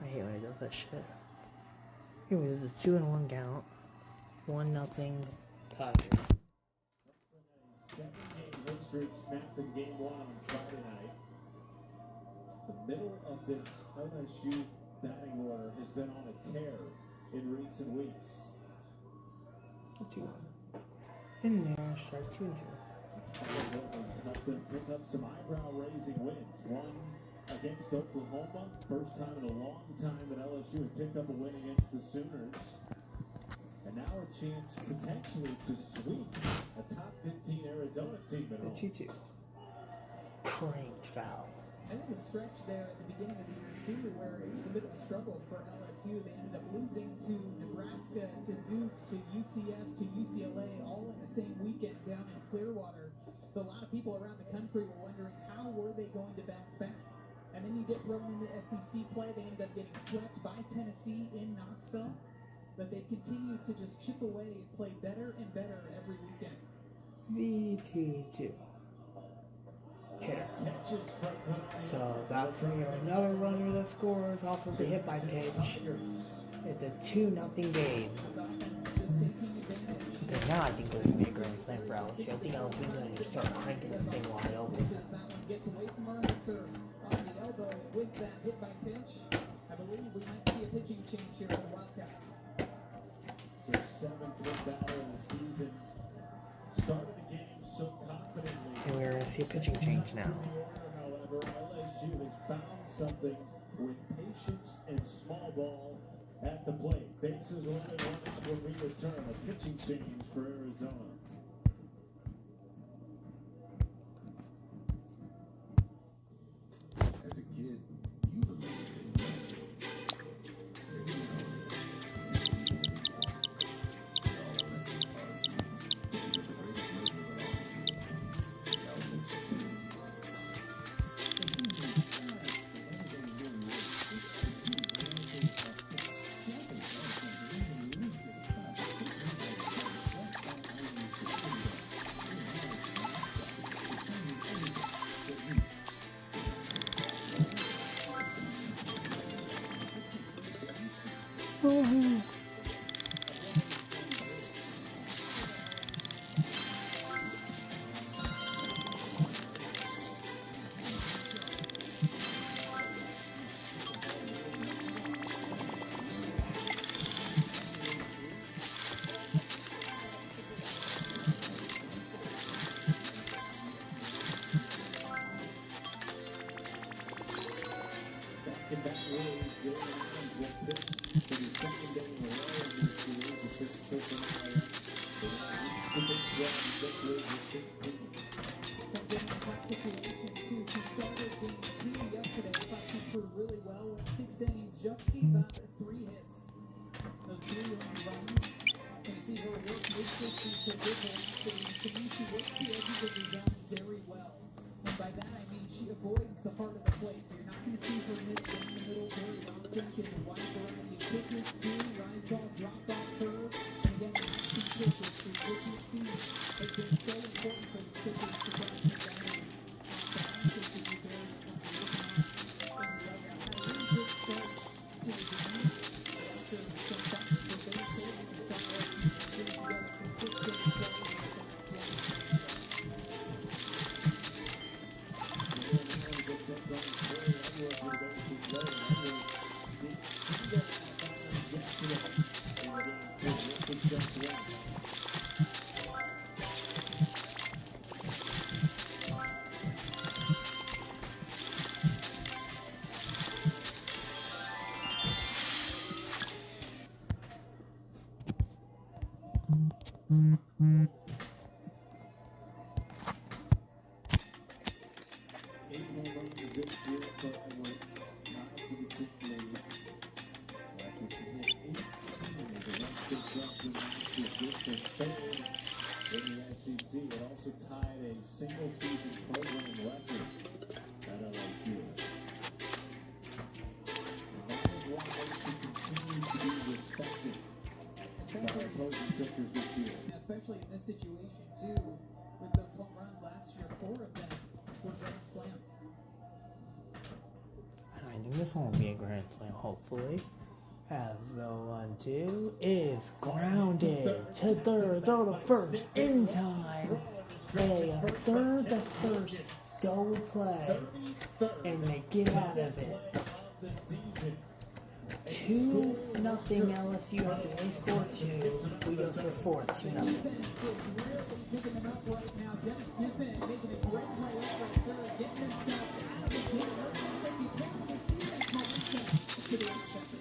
I hate when he does that shit. Anyways, it's a 2-1 count. 1-0 Tigers. Second-game win streak snapped in Game 1 on Friday night. The middle of this LSU batting order has been on a tear in recent weeks. 2-1. In there, strike 2-2. Has helped them pick up some eyebrow-raising wins. One against Oklahoma, first time in a long time that LSU had picked up a win against the Sooners. And now a chance potentially to sweep a top 15 Arizona team at home. 2-2. Cranked foul. And there was a stretch there at the beginning of the year, too, where it was a bit of a struggle for LSU. They ended up losing to Nebraska, to Duke, to UCF, to UCLA, all in the same weekend down in Clearwater. So a lot of people around the country were wondering, how were they going to bounce back? And then you get thrown into SEC play. They ended up getting swept by Tennessee in Knoxville. But they continued to just chip away and play better and better every weekend. VT2. Hitter. So that's going to be another runner that scores off of the hit by pitch. It's a 2-0 game. And now I think there's going to be a grand slam for LSU. I think LSU is going to start cranking this thing wide open. Gets away from her, hits her on the elbow with that hit by pitch. I believe we might see a pitching change here for the Wildcats. Their 7th win battle of the season. Started the game so confidently. And we're going to see a pitching change now. However, LSU has found something with patience and small ball at the plate. Bases loaded, runners will return. A pitching change for Arizona. As a kid, you believed in magic. Especially in this situation, too, with those home runs last year, 4 of them were grand slams. I ending. This one will be a grand slam, hopefully. As the 1-2 is grounded to third, throw to first in time. They third the first double play, and they get out of it. 2-0 LSU after they score 2. We go to the fourth, 2-0. Picking them up right now. Dennis Sniffen making a great play over at third, getting himself out of the game. I think he carried his defense momentum to the offense.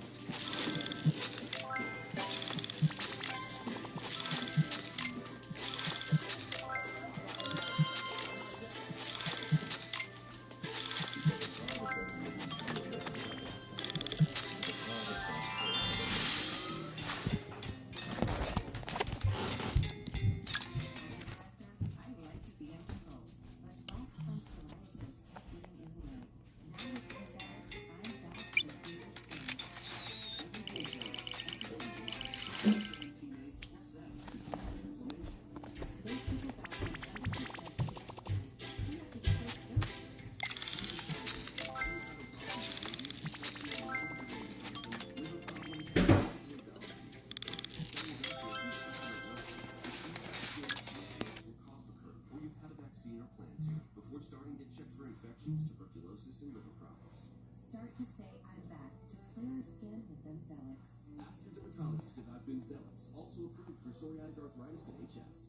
Tuberculosis and liver problems. Start to say I'm back to clear skin with Bimzelx. Ask your dermatologist if I've been zealous. Also approved for psoriatic arthritis and HS.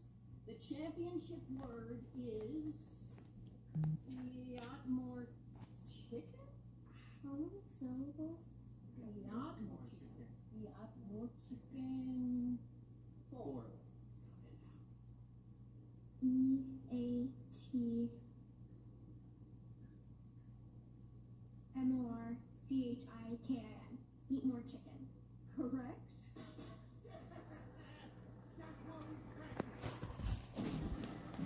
The championship word is yacht more chicken? How many syllables? Yacht more chicken. Yacht more chicken. 4. EAT MORCHIKN. Eat more chicken. Correct?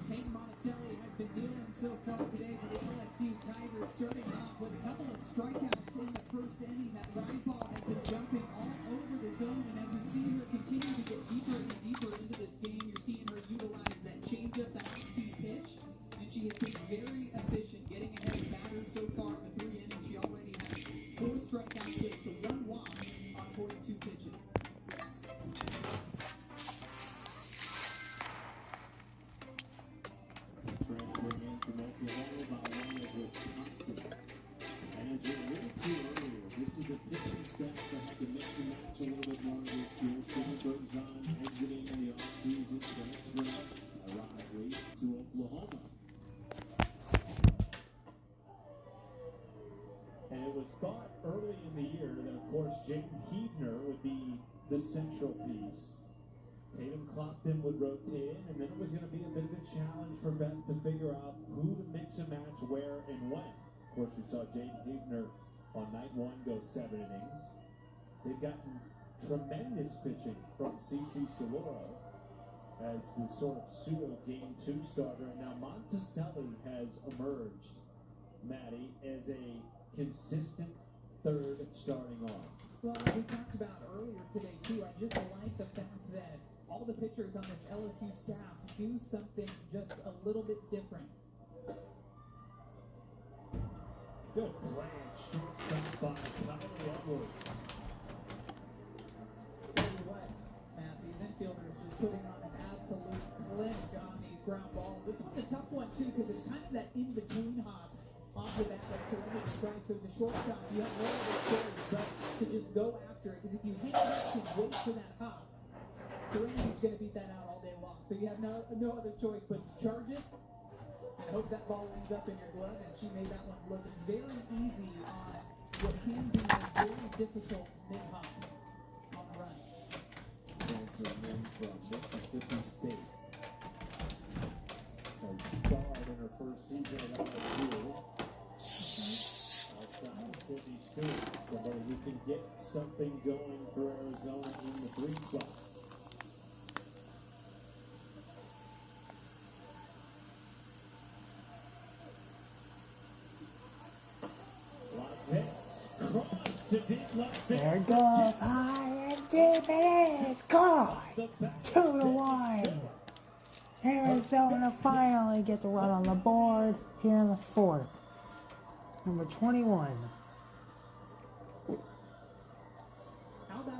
Hayden Monticelli has been dealing so far today for the LSU Tigers, starting off with a couple of strikeouts in the first inning. That rise ball has been jumping all over the zone, and as we see her continue to get deeper and deeper into this game, you're seeing her utilize that changeup, that high-speed pitch, and she has been very efficient getting ahead of batters so far in the 3 innings. She already has 4 strikeouts, just to 1 walk on 42 pitches. Transferring in from Oklahoma by way of Wisconsin. And as we alluded to earlier, this is a pitching staff that had to mix and match a little bit more this year. Sidney Berzon exiting in the offseason, transferring ironically to Oklahoma. And it was thought early in the year that, of course, Jaden Heavner would be the central piece. Tatum Clopton would rotate in, and then it was going to be a bit of a challenge for Beth to figure out who to mix and match where and when. Of course, we saw Jaden Heavner on night 1 go 7 innings. They've gotten tremendous pitching from CC Soloro as the sort of pseudo game 2 starter, and now Monticelli has emerged, Maddie, as a consistent third starting arm. Well, as we talked about earlier today, too, I just like the fact that all the pitchers on this LSU staff do something just a little bit different. Good play at shortstop by Kylie Edwards. Tell you what, Matt, these infielders just putting on an absolute clinic on these ground balls. This one's a tough one, too, because it's kind of that in-between hop off the bat that Serenity strikes. So as a shortstop, you have no other choice but to just go after it, because if you hang back and wait for that hop, Serenity's going to beat that out all day long. So you have no other choice but to charge it and hope that ball ends up in your glove. And she made that one look very easy on what can be a very difficult mid-hop on the run. Transferring in from Mississippi State. Has starred in her first season at LSU. Outside of Sydney Stewart, somebody who can get something going for Arizona in the 3 spot. There it goes, high and deep, it is gone. 2-1. Arizona finally gets a run on the board here in the 4th. Number 21,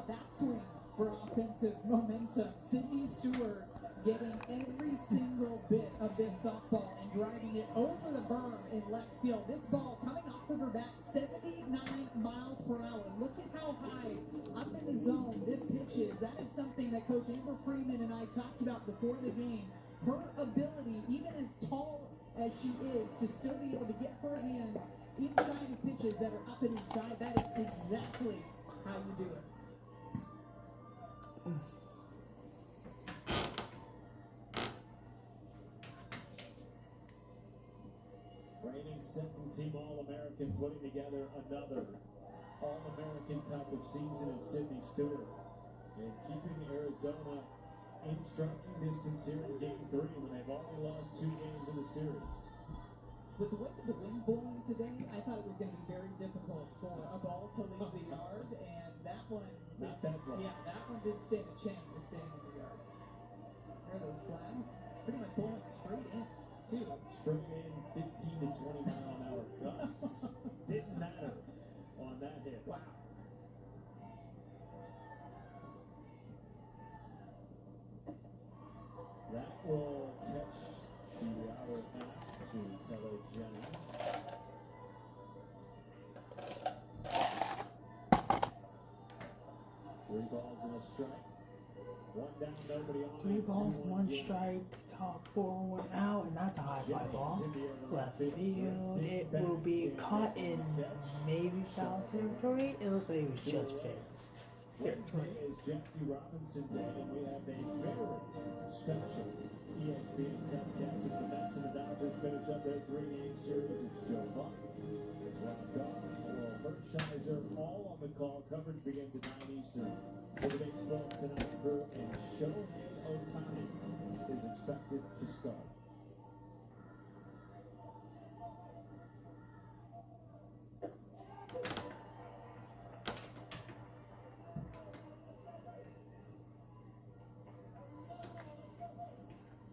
that swing for offensive momentum. Sydney Stewart getting every single bit of this softball and driving it over the berm in left field. This ball coming off of her bat, 79 miles per hour. Look at how high up in the zone this pitch is. That is something that Coach Amber Freeman and I talked about before the game. Her ability, even as tall as she is, to still be able to get her hands inside of pitches that are up and inside, that is exactly how you do it. Reigning second-team All-American putting together another All-American type of season in Sydney Stewart. And keeping Arizona in striking distance here in Game 3 when they've already lost 2 games in the series. With the way that the wind's blowing today, I thought it was going to be very difficult for a ball to leave the yard, and that one, Not that ball. yeah, that one didn't stand a chance of staying in the yard. There are those flags, pretty much blowing straight in, too. Straight in 15 to 20 mile an hour gusts. Didn't matter on that hit. Wow. That will catch the outer half to Telly Jennings. Three balls and a strike. One down, nobody on. 3 balls, 1 game. strike, top 4, 1 out, and that's a high fly ball. Left field, it will be caught in maybe foul territory. It looked like it was just fair. Wednesday is Jackie Robinson Day, and we have a very special ESPN telecast as the Mets and the Dodgers finish up their 3-game series. It's Joe Buck, it's Rob Goff, Laurel Hershiser, all on the call. Coverage begins at 9 Eastern. For the Baseball Tonight crew, and Shohei Ohtani is expected to start.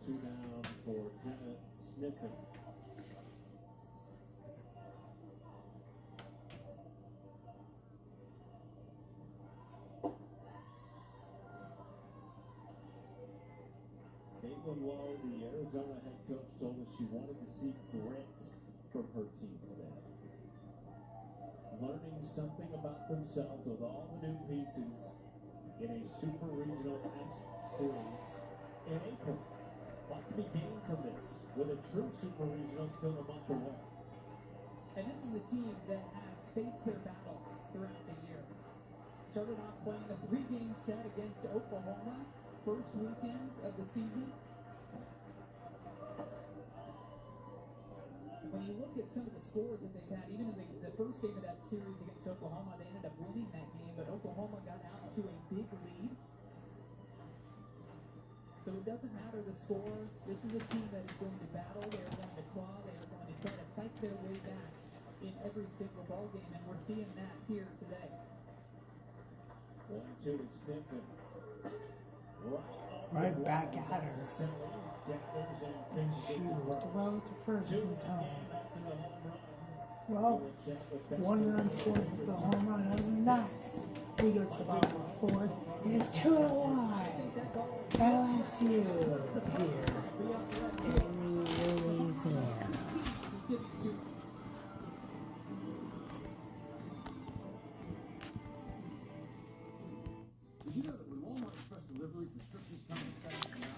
Two down for Jenna Sniffen. Caitlin Lowe, the Arizona head coach, told us she wanted to see grit from her team today. Learning something about themselves with all the new pieces in a super regional-esque series in April. What to be gained from this with a true super regional still a month away? And this is a team that has faced their battles throughout the year. Started off playing a 3-game set against Oklahoma, first weekend of the season. When you look at some of the scores that they've had, even in the first game of that series against Oklahoma, they ended up winning that game, but Oklahoma got out to a big lead. So it doesn't matter the score. This is a team that is going to battle. They are going to claw. They are going to try to fight their way back in every single ball game, and we're seeing that here today. 1-2 to Sniffen. Right back at her. And she will throw to first in time. Well, 1 run scored with the home run. Other than that, we go to the bottom of the 4th. It is 2-1. LSU here in Louisiana. Did you know that with Walmart Express Delivery, prescriptions come in fast now?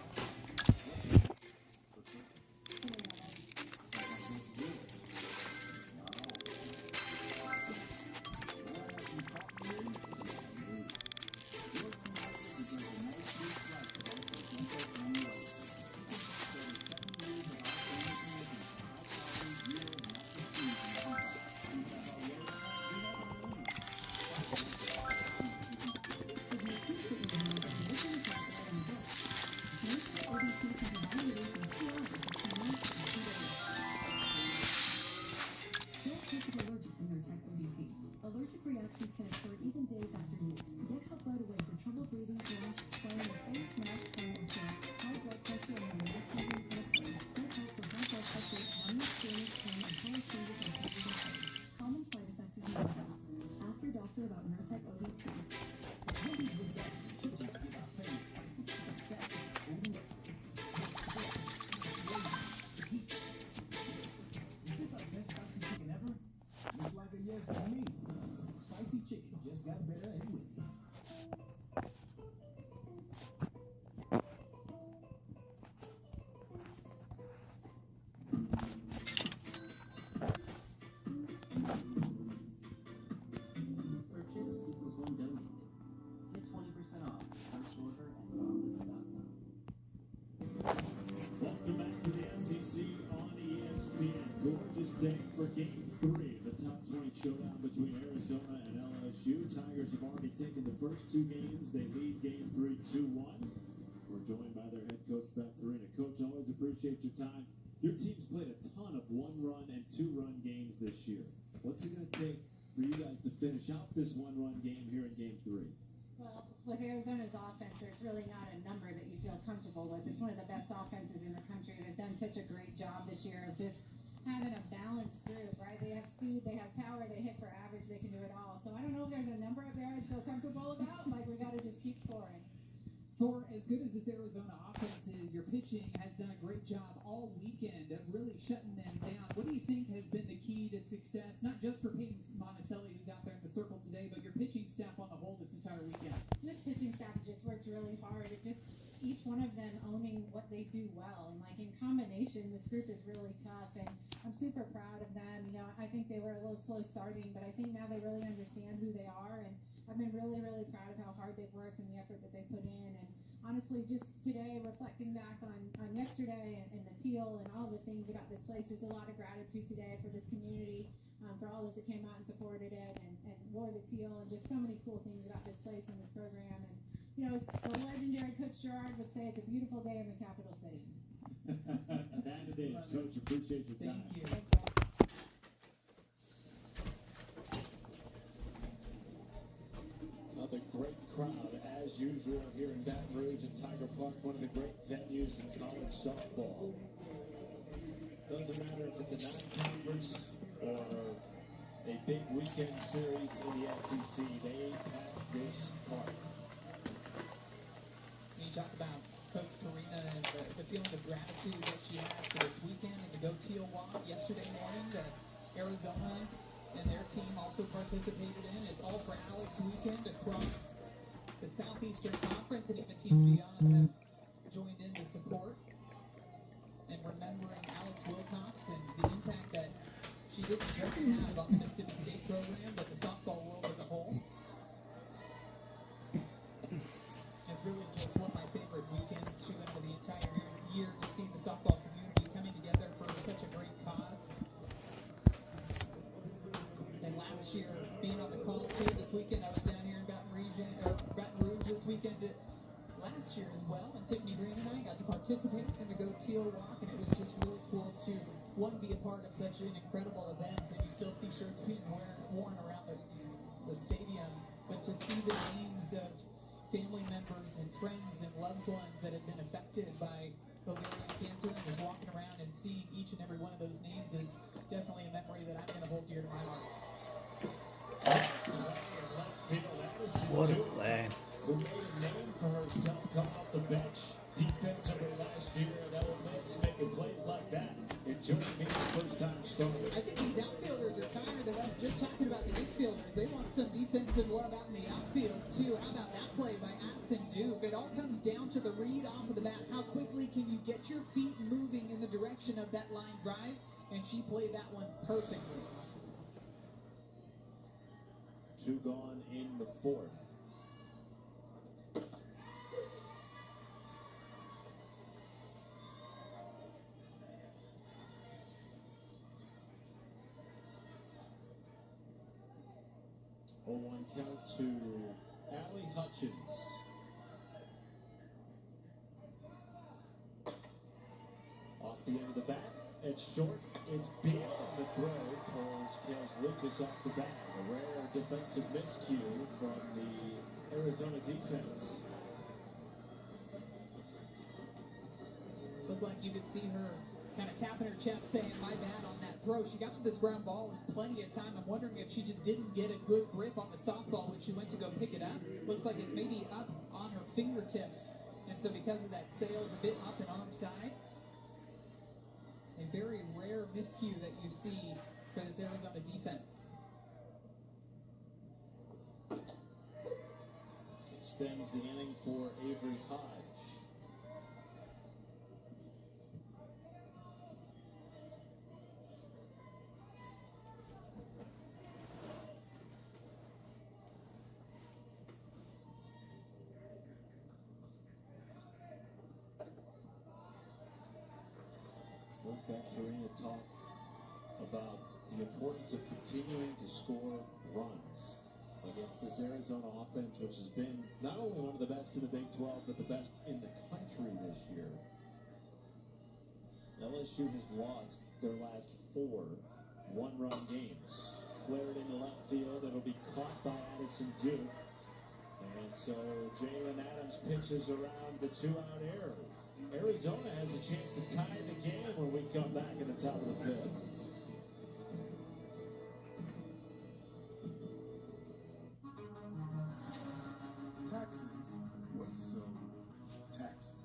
Allergic reactions can occur even days after use. Get help right away for trouble breathing, rash, swelling of face, mouth, tongue, or throat, high blood pressure, and nervous system pain. Get help for high blood pressure, numbness, soreness, pain, and color changes in fingers and toes. Common side effects is nausea. Ask your doctor about Nurtec ODT. got better and Wendy's. Purchase equals one donated. Get 20% off first order at lawless.com. Welcome back to the SEC on ESPN. Gorgeous day for Game 3, the top 20 showdown between Arizona and LSU. Tigers have already taken the first two games. They lead Game 3 2-1. We're joined by their head coach, Beth Farina. Coach, always appreciate your time. Your team's played a ton of one-run and two-run games this year. What's it going to take for you guys to finish out this one-run game here in Game 3? Well, with Arizona's offense, there's really not a number that you feel comfortable with. It's one of the best offenses in the country. They've done such a great job this year of just having a balanced group, right? They have speed, they have power, they hit for average, they can do it all. So I don't know if there's a number up there I'd feel comfortable about. Like, we got to just keep scoring. For as good as this Arizona offense is, your pitching has done a great job all weekend of really shutting them down. What do you think has been the key to success, not just for Peyton Monticelli, who's out there in the circle today, but your pitching staff on the whole this entire weekend? This pitching staff has just worked really hard. It just, each one of them owning what they do well. And like in combination, this group is really tough. And I'm super proud of them. You know, I think they were a little slow starting, but I think now they really understand who they are. And I've been really, really proud of how hard they've worked and the effort that they put in. And honestly, just today, reflecting back on yesterday and the teal and all the things about this place, just a lot of gratitude today for this community, for all those that came out and supported it and wore the teal, and just so many cool things about this place and this program. And, you know, as the legendary Coach Gerard would say, it's a beautiful day in the capital city. That it is. Coach, appreciate your time. Thank you. Thank you. Another great crowd, as usual, here in Baton Rouge and Tiger Park, one of the great venues in college softball. Doesn't matter if it's a non-conference or a big weekend series in the SEC, they pack this park. You talk about Coach Farina and the feeling of gratitude that she has for this weekend and the Go Teal Walk yesterday morning that Arizona and their team also participated in. It's all for Alex weekend across the Southeastern Conference, and even teams beyond have joined in to support and remembering Alex Wilcox and the impact that she didn't just have on the Mississippi State program, but the softball world as a whole. It's really just one of my favorite weekends to end of the entire year to see the softball community coming together for such a great cause. And last year, being on the call too this weekend, I was down here in Baton Rouge this weekend last year as well, and Tiffany Green and I got to participate in the Go Teal Walk, and it was just really cool to, one, be a part of such an incredible event, and you still see shirts being worn around the stadium, but to see the names of family members and friends and loved ones that have been affected by ovarian cancer, and just walking around and seeing each and every one of those names is definitely a memory that I'm going to hold dear to my heart. What a play. Who made a name for herself coming off the bench. Defensively last year at Ole Miss, making plays like that. Enjoying being the first time starter. I think these outfielders are tired of us just talking about the infielders. They want some defensive love out in the outfield, too. How about that play by Addison Duke? It all comes down to the read off of the bat. How quickly can you get your feet moving in the direction of that line drive? And she played that one perfectly. 2 gone in the 4th. Oh, 1 count to Allie Hutchins. Off the end of the bat, it's short, it's Beal on the throw, pulls Kels Lucas off the bat. A rare defensive miscue from the Arizona defense. Looked like you could see her kind of tapping her chest saying, my bad on that throw. She got to this ground ball in plenty of time. I'm wondering if she just didn't get a good grip on the softball when she went to go pick it up. Looks like it's maybe up on her fingertips. And so because of that, sails a bit up and arm side. A very rare miscue that you see for this Arizona defense. extends the inning for Avery Hodge. Vectorina talked about the importance of continuing to score runs against this Arizona offense, which has been not only one of the best in the Big 12, but the best in the country this year. LSU has lost their last 4 one-run games. Flared into left field, it'll be caught by Addison Duke. And so Jalen Adams pitches around the 2-out error. Arizona has a chance to tie the game when we come back in the top of the 5th. Taxes was so taxing.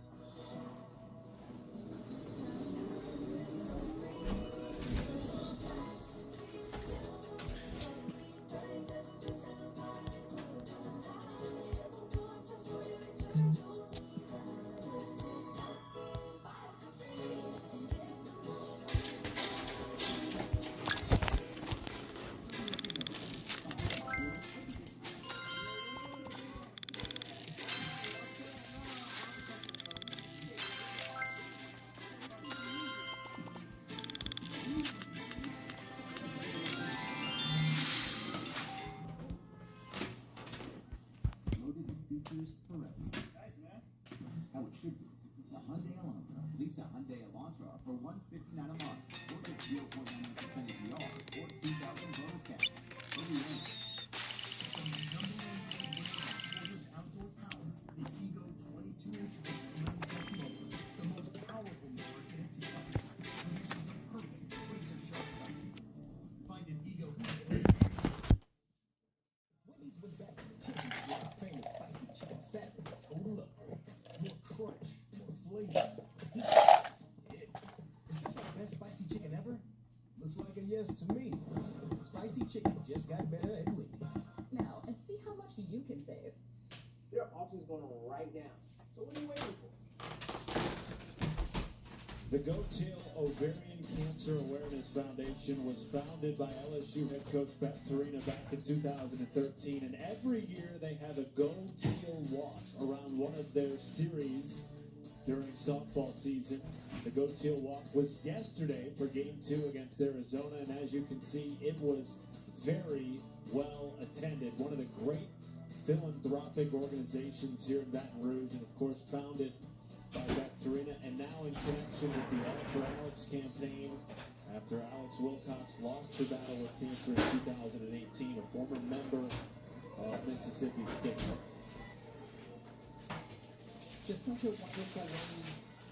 Loaded with features forever. Nice, man. How it should be. The Hyundai Elantra. Lease a Hyundai Elantra for $159 a month. Or get 0.99% APR or $2,000 bonus cash. Hurry in. From the #1 outdoor power, the Ego 22-inch motor, the most powerful mower in its class, produces the perfect razor-sharp cut. Find an Ego Wendy's was back in the kitchen with our famous spicy chicken salad. Total upgrade. More crunch, more flavor. Yeah. Is this our best spicy chicken ever? Looks like a yes to me. Spicy chicken just got better at Wendy's. Now, and see how much you can save. There are options going right now. So what are you waiting for? The Goat-Tail Ovarian Cancer Awareness Foundation was founded by LSU head coach Beth Torina back in 2013, and every year they have a Go-Teal walk around one of their series during softball season. The Go-Teal walk was yesterday for Game 2 against Arizona, and as you can see, it was very well attended. One of the great philanthropic organizations here in Baton Rouge, and of course founded by Beth Torina, and now in connection with the All for Alex campaign after Alex Wilcox lost her battle with cancer in 2018, a former member of Mississippi State. Just such a wonderful way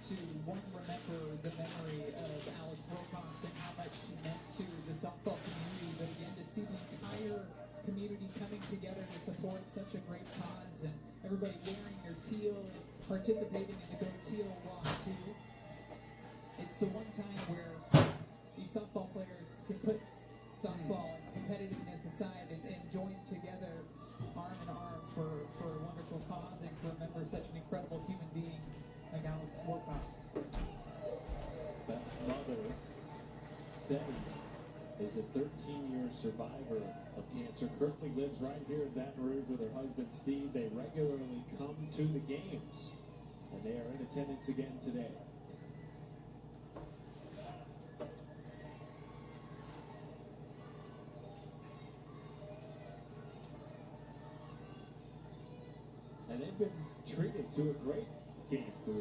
to remember the memory of Alice Wilcox and how much she meant to the softball community, but again to see the entire community coming together to support such a great cause and everybody wearing their teal and participating in the Go-Teal walk too. It's the one time where these softball players can put softball and competitiveness aside and join together arm in arm for a wonderful cause and to remember such an incredible human being like Alex Wilcox. Beth's mother, Betty, is a 13-year survivor of cancer, currently lives right here in Baton Rouge with her husband Steve. They regularly come to the games, and they are in attendance again today. And they've been treated to a great Game 3.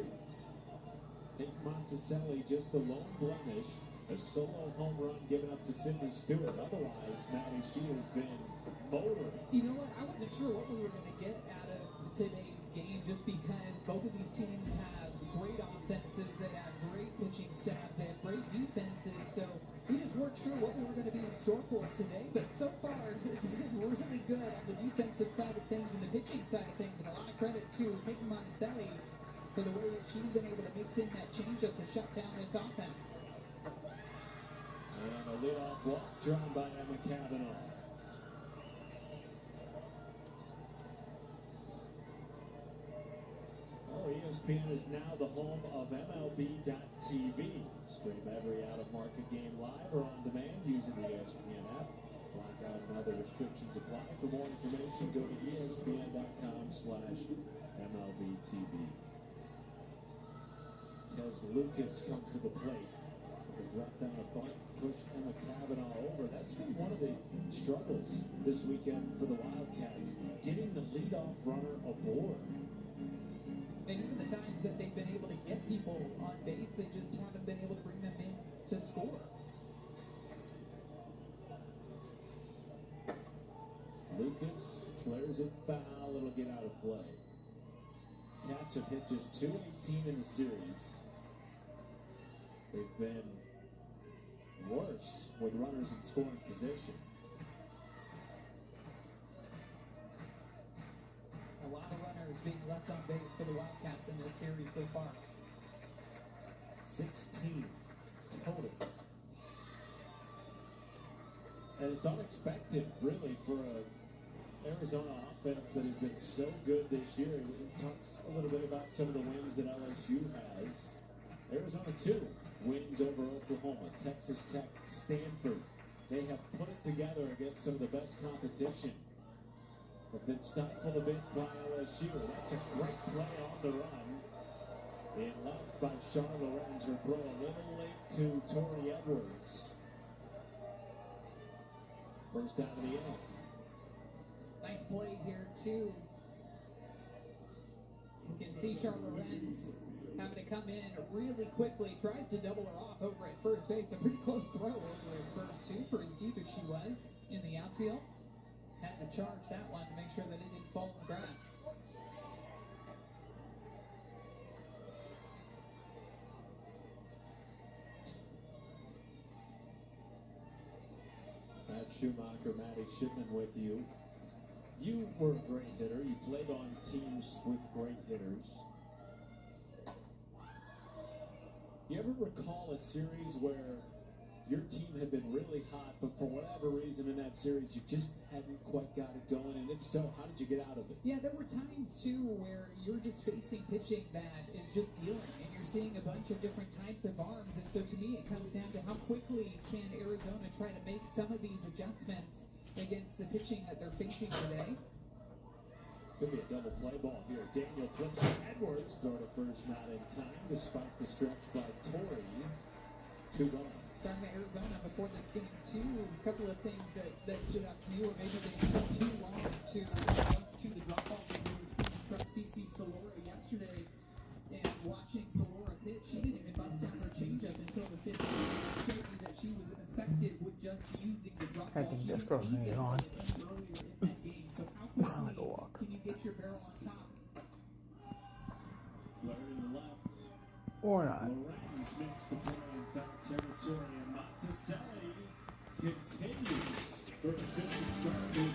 Nick Monticelli, just the lone blemish, a solo home run given up to Sidney Stewart. Otherwise, Maddie, she has been motoring. You know what? I wasn't sure what we were going to get out of today's game just because both of these teams have great offenses, they have great pitching staffs, they have great defenses, so we just weren't sure what we were going to be in store for today, but so far it's been really good on the defensive side of things and the pitching side of things, and a lot of credit to Nick Monticelli for the way that she's been able to mix in that changeup to shut down this offense. And a leadoff walk drawn by Emma Cavanaugh. ESPN is now the home of MLB.TV. Stream every out-of-market game live or on demand using the ESPN app. Blackout and other restrictions apply. For more information, go to ESPN.com/MLBTV. Tez Lucas comes to the plate. They drop down a bunt, push Emma Cavanaugh over. That's been one of the struggles this weekend for the Wildcats, getting the leadoff runner aboard. And even the times that they've been able to get people on base, they just haven't been able to bring them in to score. Lucas flares it foul. It'll get out of play. Cats have hit just .218 in the series. They've been worse with runners in scoring position. A lot of runners being left on base for the Wildcats in this series so far. 16 total. And it's unexpected, really, for a Arizona offense that has been so good this year. We talked a little bit about some of the wins that LSU has. Arizona 2 wins over Oklahoma, Texas Tech, Stanford. They have put it together against some of the best competition. But been stifled a bit by LSU. That's a great play on the run. Being left by Char Lorenz, her throw a little late to Tori Edwards. First out of the inning. Nice play here, too. You can see Charlotte Lorenz having to come in really quickly. Tries to double her off over at first base. A pretty close throw over at first, too, for as deep as she was in the outfield. Had to charge that one to make sure that it didn't fall in the grass. Matt Schumacher, Maddie Shipman with you. You were a great hitter. You played on teams with great hitters. You ever recall a series where your team had been really hot, but for whatever reason in that series, you just hadn't quite got it going? And if so, how did you get out of it? Yeah, there were times, too, where you're just facing pitching that is just dealing, and you're seeing a bunch of different types of arms. And so to me, it comes down to how quickly can Arizona try to make some of these adjustments against the pitching that they're facing today. Could be a double play ball here. Daniel flips to Edwards. Throw to first, not in time, despite the stretch by Tori. 2 gone. Talking about Arizona before this game, too, a couple of things that stood out to me were maybe they took too long to adjust to the drop-off that we were seeing from CC Salora yesterday. And watching Salora pitch, she didn't even bust out her changeup until the 5th inning. It showed me that she was effective with just using the drop-off. I think this girl's maybe on. Earlier in that game. So how quickly Go walk. can you get your barrel on top? Flare to the left. Or not. Lorenz makes the play in foul territory, and Monticelli continues for a fifth start with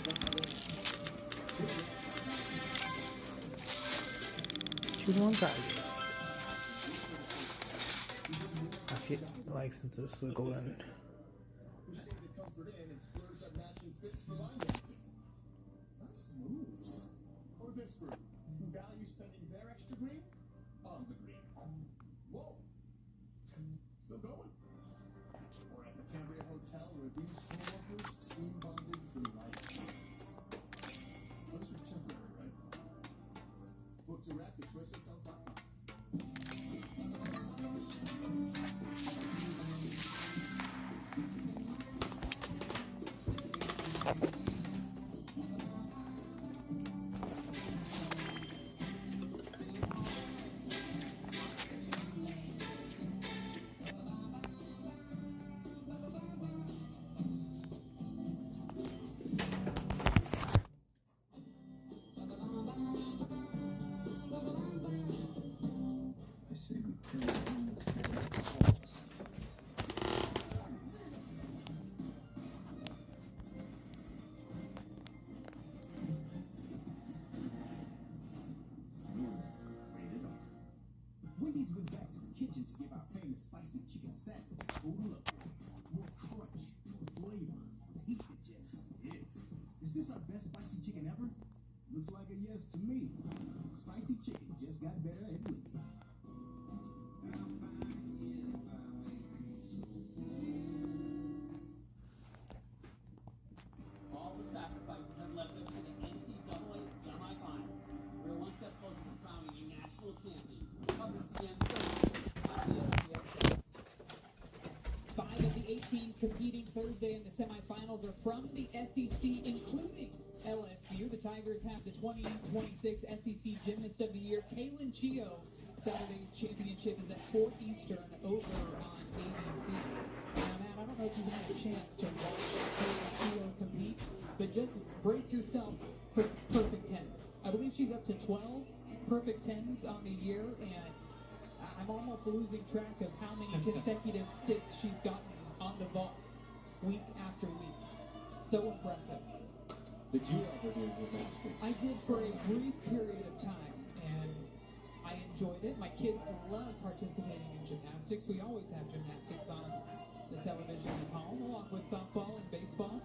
2-1 Tigers. I feel like since this will go in. Who say the comfort in and splurge on matching fits for line dancing? Nice moves. Or this group, who value spending their extra green on the green. Whoa. Still going. Or at the Cambria Hotel where these co-workers team bonded for life. Those are temporary, right? Book direct at choicehotels.com. Wendy's went back to the kitchen to give our famous spicy chicken sandwich a total upgrade. More crunch, more flavor, the heat that just hits. Is this our best spicy chicken ever? Looks like a yes to me. spicy chicken just got better at Wendy's. All the sacrifices have led them to the NCAA semifinal. We're one step closer to crowning a national champion. Coverage begins Thursday on ESPN. 5 of the 8 teams competing Thursday in the semifinals are from the SEC, including LSU. The Tigers have the 2026 SEC Gymnast of the Year, Kaylin Chio. Saturday's championship is at 4 Eastern over on ABC. Now, Matt, I don't know if you've had a chance to watch Kaylin Chio compete, but just brace yourself for perfect tens. I believe she's up to 12 perfect tens on the year, and I'm almost losing track of how many consecutive sticks she's gotten on the vault week after week. So impressive. Did you ever do gymnastics? I did for a brief period of time, and I enjoyed it. My kids love participating in gymnastics. We always have gymnastics on the television at home, along with softball and baseball.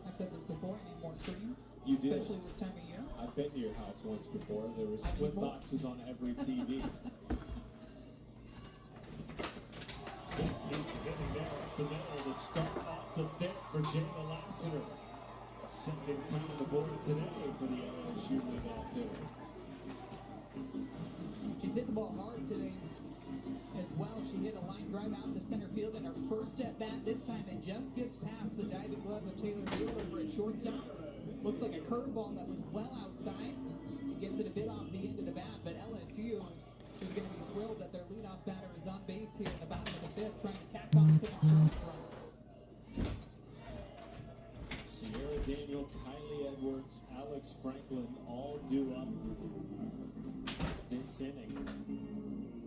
I've said this before, I need more screens. You do? Especially this time of year. I've been to your house once before. There were split boxes on every TV. He's getting there up the middle to start off the fifth for Jayla Lassiter. Second time on the board today for the LSU leadoff hitter. She's hit the ball hard today as well. She hit a line drive out to center field in her first at bat. This time it just gets past the diving glove of Taylor Beal over at shortstop. Looks like a curveball that was well outside. Gets it a bit off the end of the bat, but LSU is going to be thrilled that their leadoff batter is on base here in the bottom of the fifth, trying to tack on some insurance runs. Sierra Daniel, Kylie Edwards, Alex Franklin all due up this inning,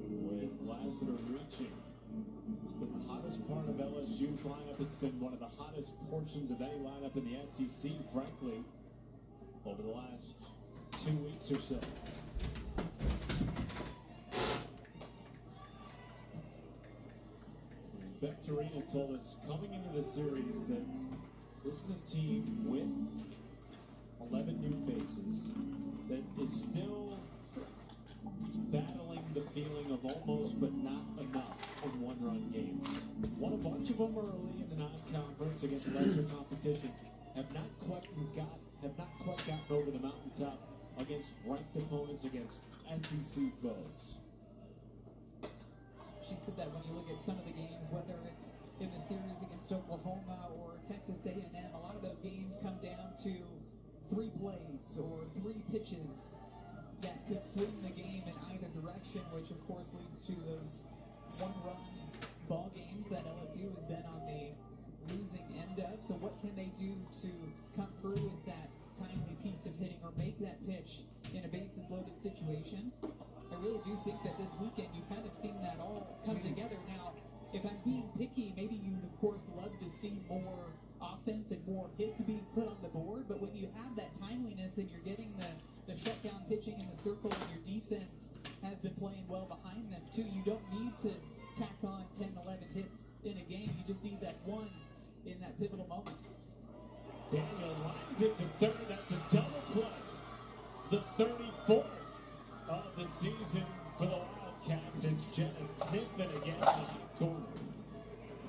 with Lassiter reaching. It's been the hottest part of LSU's lineup. It's been one of the hottest portions of any lineup in the SEC, frankly, over the last 2 weeks or so. Vectorina told us coming into the series that this is a team with 11 new faces that is still battling the feeling of almost but not enough in one-run games. Won a bunch of them early in the non-conference against lesser competition. Have not quite gotten over the mountaintop against ranked opponents, against SEC foes. She said that when you look at some of the games, whether it's in the series against Oklahoma or Texas A&M, a lot of those games come down to 3 plays or 3 pitches that could swing the game in either direction, which of course leads to those one-run ball games that LSU has been on the losing end of. So what can they do to come through with that timely piece of hitting or make that pitch in a bases-loaded situation? I really do think that this weekend you've kind of seen that all come together. Now, if I'm being picky, maybe you'd of course love to see more offense and more hits being put on the board, but when you have that timeliness and you're getting the shutdown pitching in the circle and your defense has been playing well behind them too, you don't need to tack on 10, 11 hits in a game. You just need that one in that pivotal moment. Daniel lines it to third. That's a double play. The 34th of the season for the Wildcats. It's Jenna Sniffen again in the corner.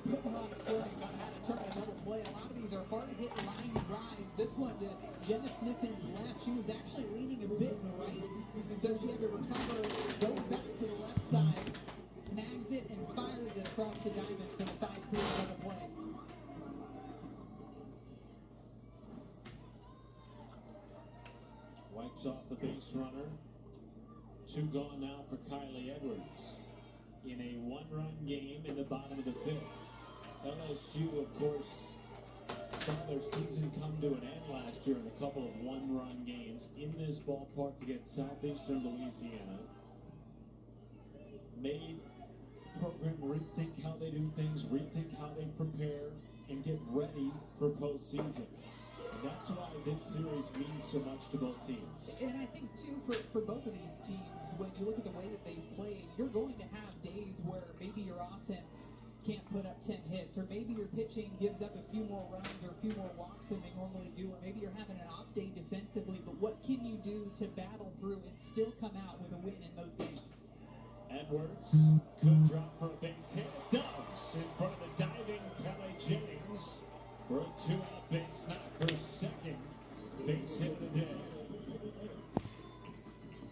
Putting on a play, got how to turn a double play. A lot of these are hard to hit line drives. This one to Jenna Sniffen's left. She was actually leaning a bit right, and so she had to recover, goes back to the left side, snags it, and fires it across the diamond for the 5-3 double play. Wipes off the base runner. 2 gone now for Kylie Edwards in a one-run game in the bottom of the fifth. LSU, of course, saw their season come to an end last year in a couple of one-run games in this ballpark against Southeastern Louisiana. Made program rethink how they do things, rethink how they prepare, and get ready for postseason. And that's why this series means so much to both teams. And I think, too, for both of these teams, when you look at the way that they've played, you're going to have days where maybe your offense can't put up 10 hits, or maybe your pitching gives up a few more runs or a few more walks than they normally do, or maybe you're having an off day defensively, but what can you do to battle through and still come out with a win in those games. Edwards could drop for a base hit. It does in front of the diving Tele Jennings for a 2-out base knock for a second base hit of the day.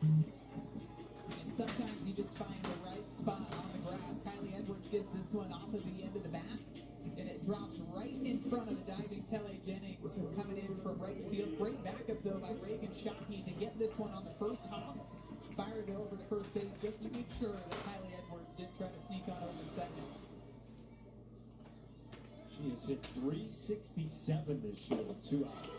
And sometimes you just find the right spot on the grass. Kylie Edwards gets this one off of the end of the bat, and it drops right in front of the diving Tele Jennings coming in from right field. Great backup, though, by Reagan Shockey to get this one on the first hop. Fired it over to first base just to make sure that Kylie Edwards didn't try to sneak on over second. She has hit .367 this year with 2 outs.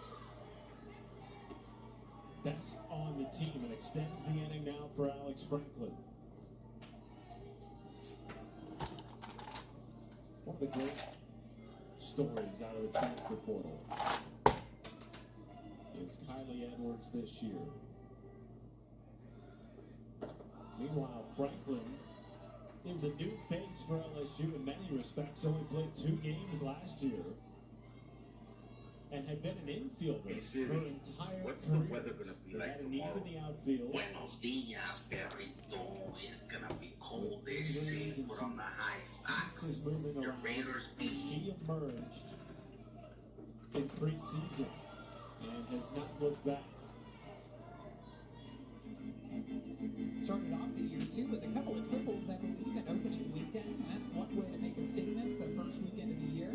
Best on the team and extends the inning now for Alex Franklin. One of the great stories out of the transfer portal is Kylie Edwards this year. Meanwhile, Franklin is a new face for LSU in many respects. Only played 2 games last year and had been an infielder her entire What's career. the weather going to be like Had a need tomorrow? in the outfield. Buenos dias, perrito. It's going to be cold. They say put on the high socks. The Raiders beat. She emerged in preseason and has not looked back. Started off the year, too, with a couple of triples, I believe, at opening weekend. And that's one way to make a statement the first weekend of the year.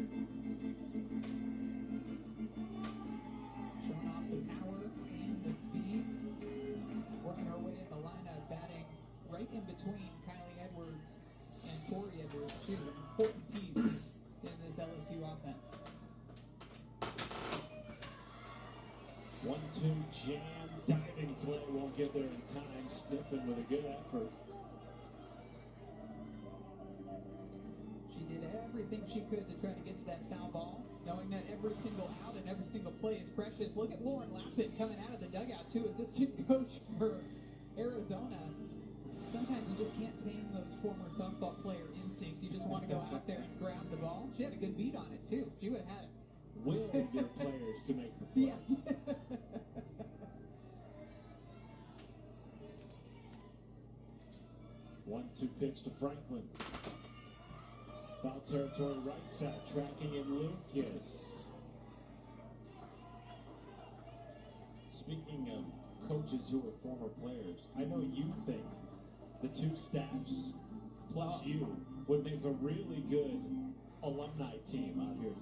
Showing off the power and the speed. Working her way in the lineup, batting right in between Kylie Edwards and Tori Edwards, too. An important piece in this LSU offense. 1-2 jam, diving play, won't get there in time. Sniffing with a good effort. She did everything she could to try to get to that foul ball, knowing that every single out and every single play is precious. Look at Lauren Lappin coming out of the dugout, too, assistant coach for Arizona. Sometimes you just can't tame those former softball player instincts. You just want to go out there and grab the ball. She had a good beat on it, too. She would have had it. Will your players to make the play. Yes. 1-2 pitch to Franklin. Foul territory right side, tracking in Lucas. Speaking of coaches who are former players, I know you think the 2 staffs plus you would make a really good alumni team out here.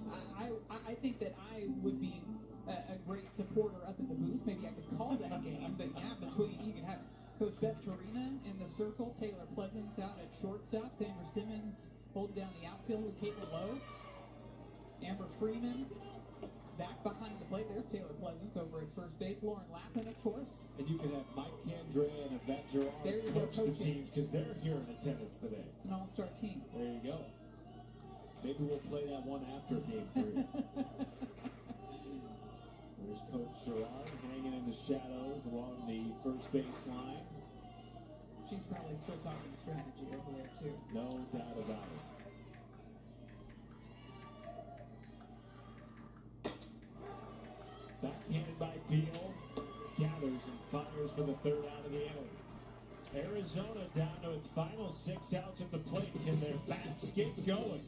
I think that I would be a great supporter up in the booth. Maybe I could call that game, but yeah, between you can have Coach Beth Farina in the circle, Taylor Pleasance out at shortstop, Sandra Simmons holding down the outfield with Caitlin Lowe, Amber Freeman back behind the plate. There's Taylor Pleasance over at first base, Lauren Lappin, of course. And you can have Mike Candrea and Yvette Gerard coach the teams because they're here in attendance today. It's an all-star team. There you go. Maybe we'll play that one after game 3. There's Coach Gerard hanging in the shadows along the first baseline. She's probably still talking strategy over there, too. No doubt about it. Backhanded by Beal. Gathers and fires for the 3rd out of the inning. Arizona down to its final 6 outs at the plate. Can their bats get going?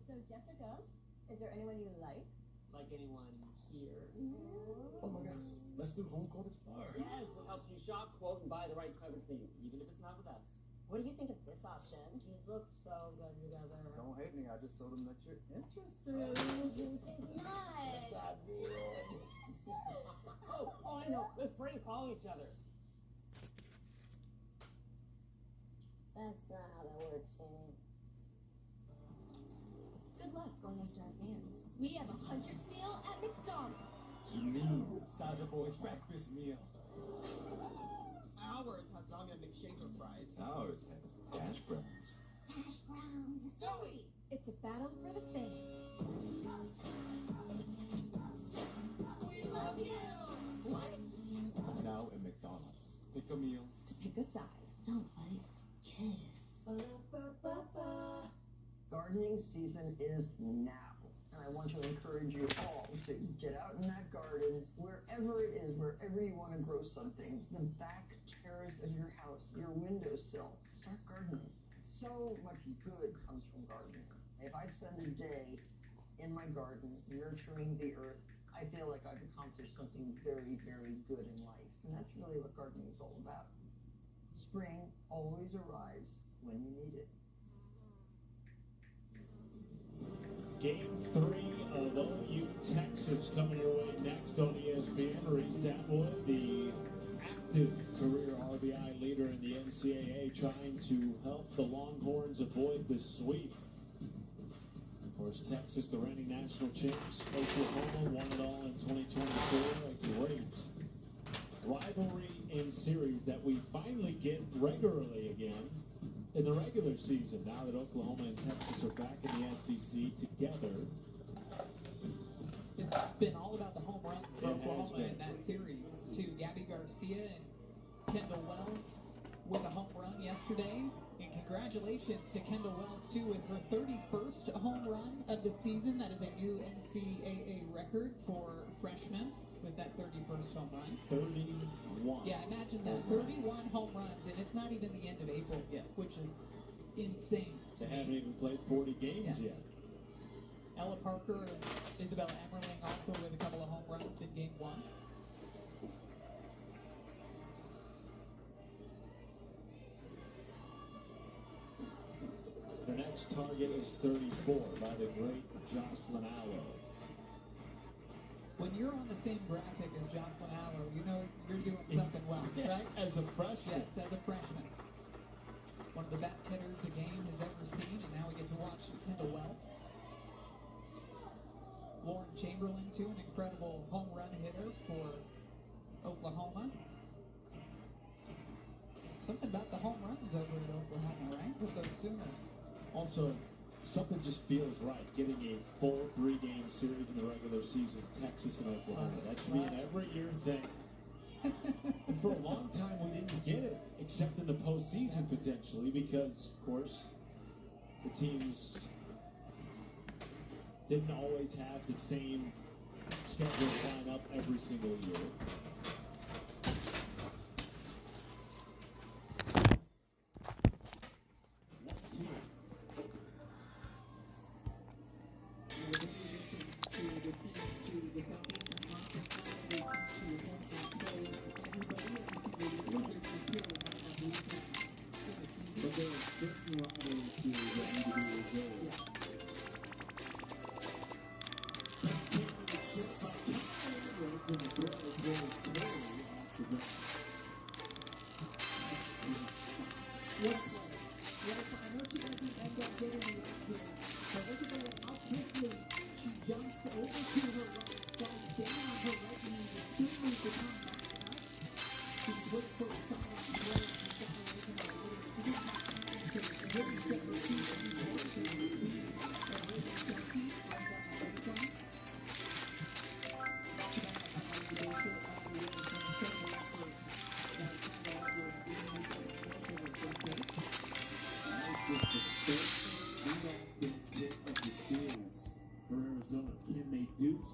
So, Jessica, is there anyone you like? Like anyone here? Oh my gosh, let's do home court explore. Yes, it helps you shop, quote, and buy the right clever thing, even if it's not with us. What do you think of this option? These look so good together. Don't hate me, I just told him that you're interested. You did not. Yes, I did. Oh, I know. Let's prank call each other. That's not how that works, Jamie. Good luck going after our fans. We have a 100th meal at McDonald's. You mean Soldier Boy's breakfast meal. Ours has Dominic McShaver fries. Ours has hash browns. Hash browns. Zoe! It's a battle for the fans. We love you! What? Now at McDonald's. Pick a meal. To pick a side. Don't fight. Kiss. Gardening season is now, and I I want to encourage you all to get out in that garden, wherever it is, wherever you want to grow something, the back terrace of your house, your windowsill, start gardening. So much good comes from gardening. If I spend a day in my garden nurturing the earth, I feel like I've accomplished something very, very good in life. And that's really what gardening is all about. Spring always arrives when you need it. Game 3 of OU Texas coming your way next on ESPN. Reese Atwood, the active career RBI leader in the NCAA, trying to help the Longhorns avoid the sweep. Of course, Texas, the reigning national champs. Oklahoma won it all in 2024. A great rivalry in series that we finally get regularly again in the regular season, now that Oklahoma and Texas are back in the SEC together. It's been all about the home runs for Oklahoma in that series, to Gabby Garcia and Kendall Wells with a home run yesterday. And congratulations to Kendall Wells, too, with her 31st home run of the season. That is a new NCAA record for freshmen with that 31st home run. 31. Yeah, imagine that. 31 home runs, and it's not even the end of April yet, which is insane. They haven't even played 40 games yet. Ella Parker and Isabella Emmerling also with a couple of home runs in Game 1. The next target is 34 by the great Jocelyn Allo. When you're on the same graphic as Jocelyn Allo, you know you're doing something well, right? As a freshman. Yes, as a freshman. One of the best hitters the game has ever seen, and now we get to watch Kendall Wells. Lauren Chamberlain, too, an incredible home run hitter for Oklahoma. Something about the home runs over at Oklahoma, right? With those Sooners. Also, something just feels right, getting a full 3-game series in the regular season, Texas and Oklahoma. That should be an every year thing. And for a long time, we didn't get it, except in the postseason potentially, because, of course, the teams didn't always have the same schedule line up every single year.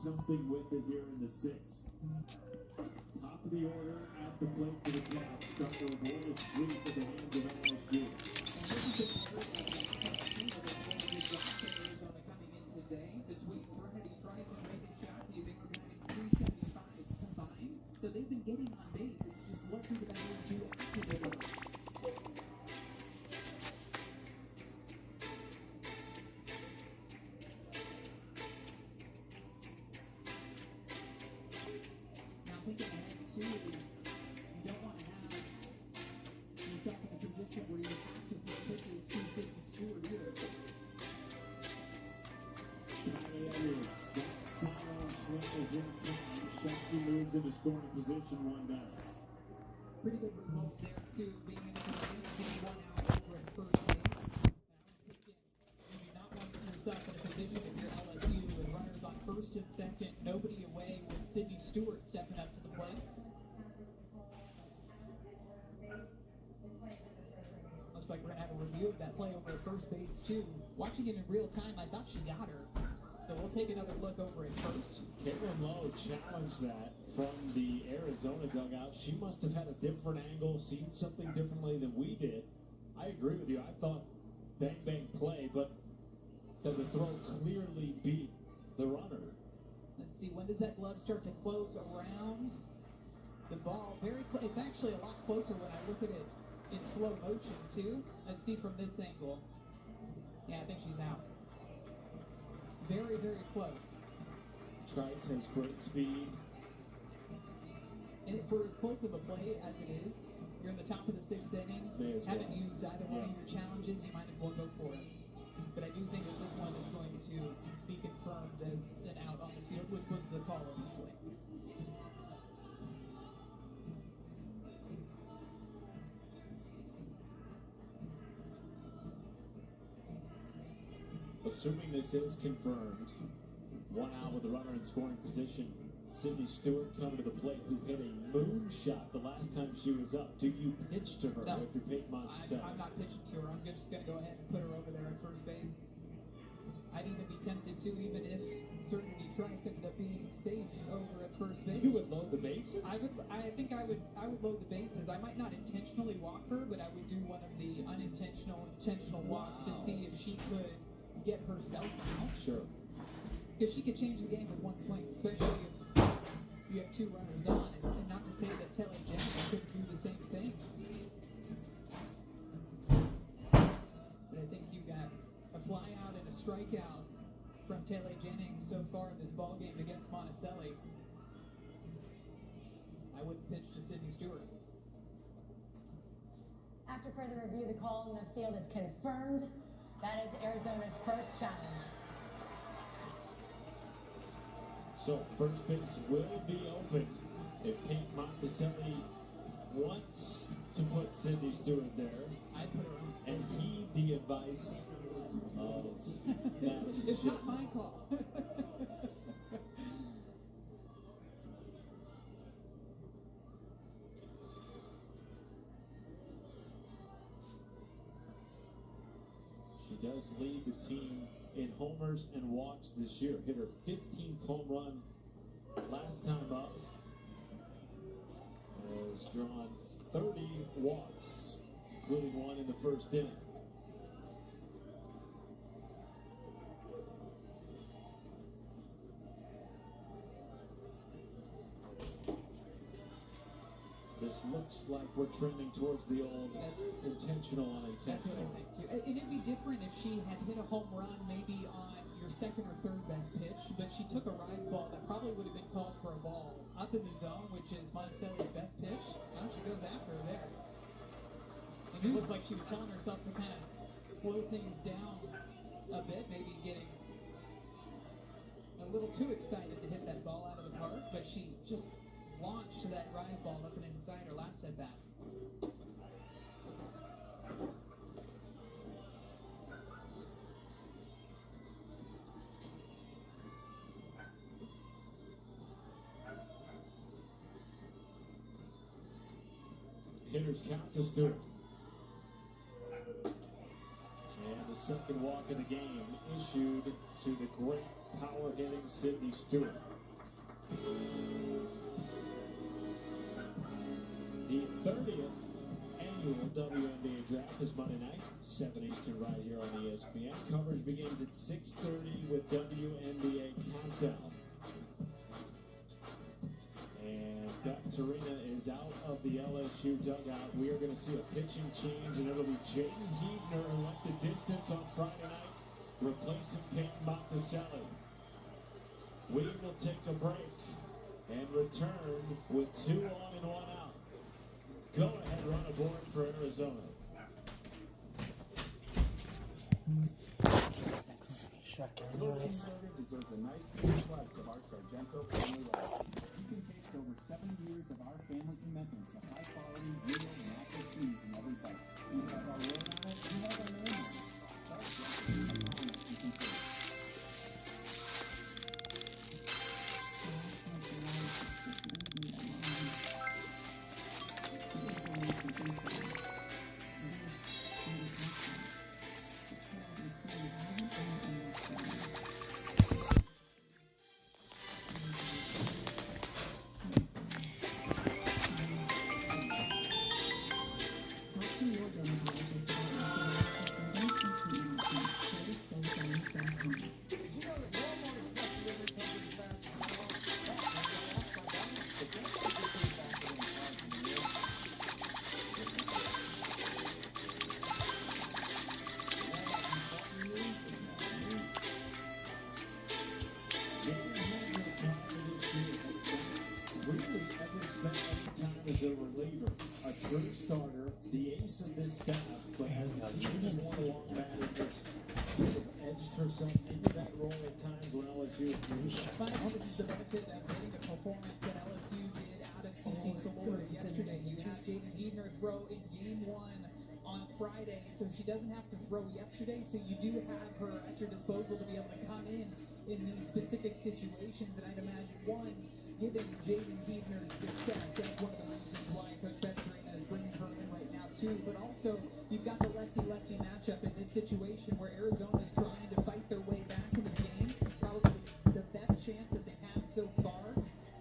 Something with it here in the 6th. Top of the order at the plate for the Cats. Start to avoid a sweep at the hands of LSU. Today between Serenity Price and Megan Shockey, they were batting 375 combined. So they've been getting on base. It's just what do the batters do after they run? Thinking ahead too, you don't want to have yourself in a position where you have to put pitches to Sydney Stewart either. Shockey moves into scoring position, 1 down. Pretty good result there too, being able to being 1 out over at first base. You do not want yourself in a position if you're LSU with runners on first and second, nobody away, with Sydney Stewart stepping up to the plate. Looks like we're going to have a review of that play over at first base, too. Watching it in real time, I thought she got her. So we'll take another look over at first. Caitlin Lowe challenged that from the Arizona dugout. She must have had a different angle, seen something differently than we did. I agree with you. I thought bang, bang play, but that the throw clearly beat the runner. Let's see, when does that glove start to close around the ball? It's actually a lot closer when I look at it in slow motion, too. Let's see from this angle. Yeah, I think she's out. Very, very close. Trice has great speed. And for as close of a play as it is, you're in the top of the sixth inning. Haven't used either one of your challenges, you might as well go for it. But I do think that this one is going to be confirmed as an out on the field, which was the call initially. Assuming this is confirmed, one out with the runner in scoring position. Sydney Stewart coming to the plate, who hit a moonshot the last time she was up. Do you pitch to her if you're Peyton Monticelli? I'm not pitching to her. I'm just going to go ahead and put her over there at first base. I'd even be tempted to, even if Certainty Trice ended up being safe over at first base. You would load the bases? I think I would load the bases. I might not intentionally walk her, but I would do one of the intentional walks to see if she could get herself out. Sure. Because she could change the game with one swing, especially if you have two runners on, and not to say that Taylor Jennings couldn't do the same thing. But I think you got a fly out and a strikeout from Taylor Jennings so far in this ball game against Monticelli. I wouldn't pitch to Sydney Stewart. After further review, the call in the field is confirmed. That is Arizona's first challenge. So first base will be open if Pete Monticelli wants to put Sydney Stewart there. I'd put her on. And heed the advice of Madison. It's not my call. She does lead the team in homers and walks this year. Hit her 15th home run last time up. Has drawn 30 walks, including one in the first inning. This looks like we're trending towards the old intentional, unintentional. That's what I think too. And it'd be different if she had hit a home run maybe on your second or third best pitch, but she took a rise ball that probably would have been called for a ball up in the zone, which is Monticelli's best pitch. Now she goes after her there. And it looked like she was telling herself to kind of slow things down a bit, maybe getting a little too excited to hit that ball out of the park, but she just launched that rise ball up and inside her last at bat. Hitters count to Stewart. And the second walk of the game issued to the great power-hitting Sydney Stewart. The 30th annual WNBA draft is Monday night, 7 Eastern, right here on ESPN. Coverage begins at 6:30 with WNBA Countdown. And Bacterina is out of the LSU dugout. We are going to see a pitching change, and it'll be Jaden Heidner who went the distance on Friday night, replacing Peyton Monticelli. We will take a break and return with 2 on and 1 out. Go ahead, run aboard for Arizona. Anyways. Deserves a nice big slice of our Sargento family life. You can taste over 70 years of our family commitment to high quality, real, natural cheese in every bite. We have our word on it, we have our name on it. Sargento, a promise you can taste. as a reliever, a true starter, the ace of this staff, but as the season has worn along, Matt has edged herself into that role at times when LSU is Finally, the benefit of getting a performance that LSU did out of CC Solora yesterday. You had Jaden Heidner throw in game 1 on Friday, so she doesn't have to throw yesterday, so you do have her at your disposal to be able to come in these specific situations, and I'd imagine, one, given Jaden Heidner's success, that's one of the reasons why Coach Petterina is bringing her in right now, too, but also, you've got the lefty-lefty matchup in this situation where Arizona is trying to fight their way back in the game, probably the best chance that they've had so far,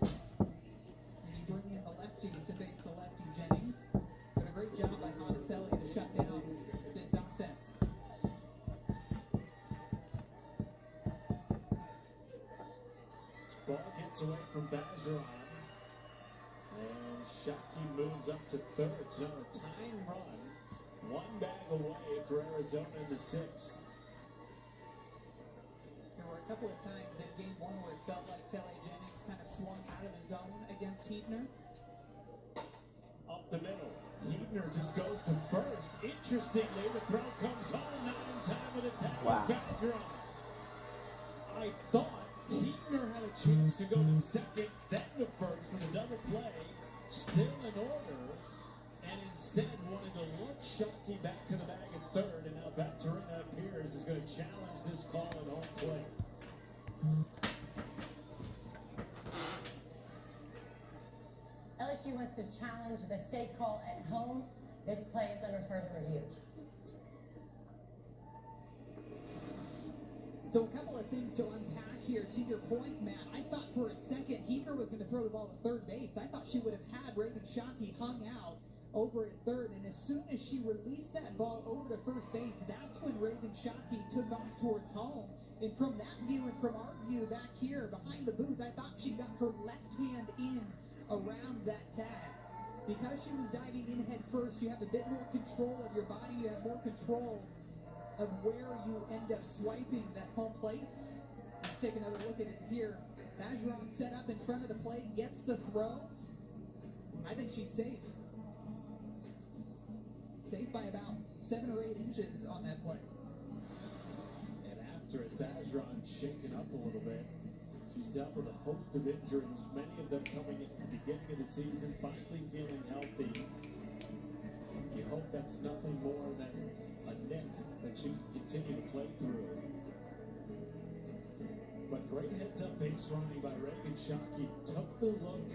and you bring in the lefty to face the lefty Jennings. Did a great job by Monticelli to shut down this offense. Ball gets away from Bergeron. And Shockey moves up to third. So a tying run. One bag away for Arizona in the 6th. There were a couple of times in game 1 where it felt like Telle Jennings kind of swung out of the zone against Heidner. Up the middle. Heidner just goes to first. Interestingly, the throw comes home. Not in time with a tackle. Wow. Bergeron. I thought Heidner had a chance to go to second, then to first for the double play. Still in order. And instead wanted to look Shockey back to the bag at third. And now Baturina appears is going to challenge this call at home plate. LSU wants to challenge the safe call at home. This play is under further review. So a couple of things to unpack here. To your point, Matt, I thought for a second Heidner was going to throw the ball to third base. I thought she would have had Raven Shockey hung out over at third, and as soon as she released that ball over to first base, that's when Raven Shockey took off towards home. And from that view and from our view back here behind the booth, I thought she got her left hand in around that tag. Because she was diving in head first, you have a bit more control of your body, you have more control of where you end up swiping that home plate. Let's take another look at it here. Bergeron set up in front of the plate, gets the throw. I think she's safe. Safe by about 7 or 8 inches on that play. And after it, Bergeron shaken up a little bit. She's dealt with a host of injuries, many of them coming at the beginning of the season, finally feeling healthy. You hope that's nothing more than a nick that she can continue to play through. But great heads-up base running by Raven Shockey. Took the look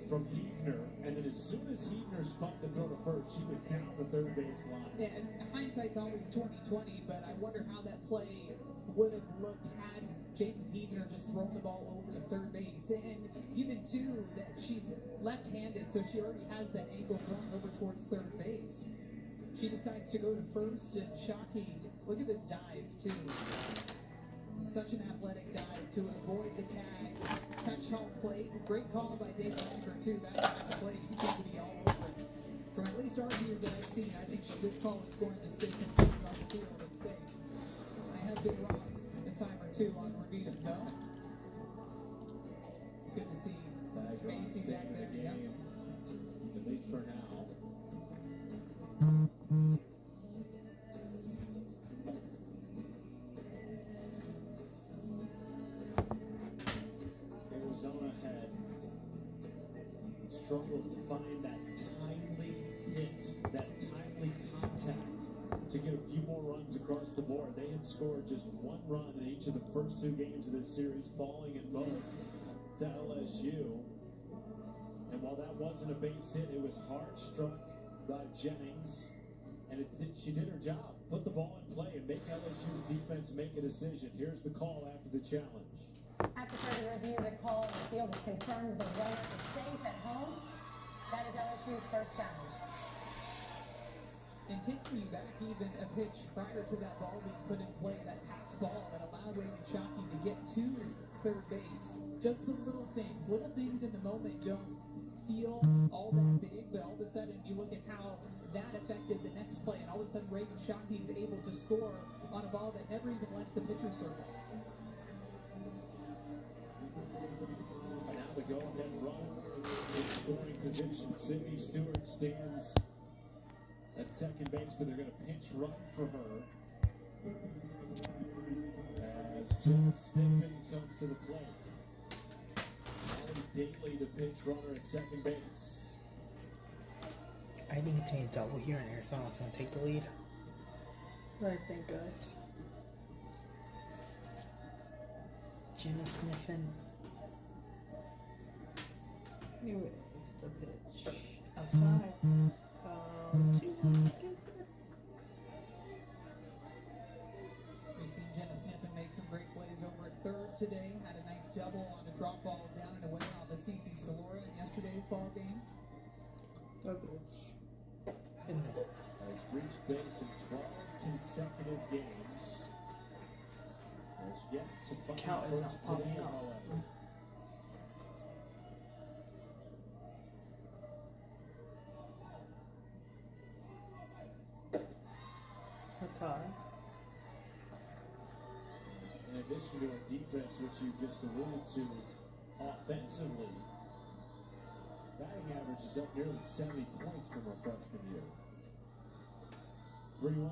from Heidner, and then as soon as Heidner spun to throw to first, she was down the third base line. Yeah, and hindsight's always 20/20, but I wonder how that play would have looked had Jaden Heidner just thrown the ball over to third base. And given, too, that she's left-handed, so she already has that angle going over towards third base. She decides to go to first, and Shockey, look at this dive, too. Such an athletic dive to avoid the tag, touch home plate. Great call by Dave Lanker, too. That's not the play. He seems to be all over it. From at least our views that I've seen, I think this call is going to stay completely on the field and safe. I have been wrong a time or two on reviews, though. It's good to see Macy back there. Game, at least for now. Arizona had struggled to find that timely hit, that timely contact to get a few more runs across the board. They had scored just 1 run in each of the first 2 games of this series, falling in both to LSU. And while that wasn't a base hit, it was hard struck by Jennings. And she did her job. Put the ball in play and make LSU's defense make a decision. Here's the call after the challenge. After further review, the call on the field is confirmed the runner is safe at home. That is LSU's first challenge. And taking you back even a pitch prior to that ball being put in play, that pass ball that allowed Raven Shockey to get to third base. Just the little things in the moment don't feel all that big, but all of a sudden you look at how that affected the next play, and all of a sudden Raven Shockey is able to score on a ball that never even left the pitcher circle. And now the go-ahead run. It's scoring position. Sydney Stewart stands at second base, but they're going to pinch run for her. As Jenna Sniffen comes to the plate. Allie Daly, the pinch runner at second base. I think it's made double here in Arizona's gonna take the lead. What do I think, guys? Jenna Sniffen. Anyways, the pitch. Outside. 2-1. We've seen Jenna Sniffen make some great plays over at third today. Had a nice double on the drop ball down and away on the CC Solora in yesterday's ball game. Good pitch. In there. Has reached base in 12 consecutive games. Has yet to find Count is first not popping today, up. however. That's high. In addition to a defense, which you just alluded to, offensively, batting average is up nearly 70 points from her freshman year. 3-1.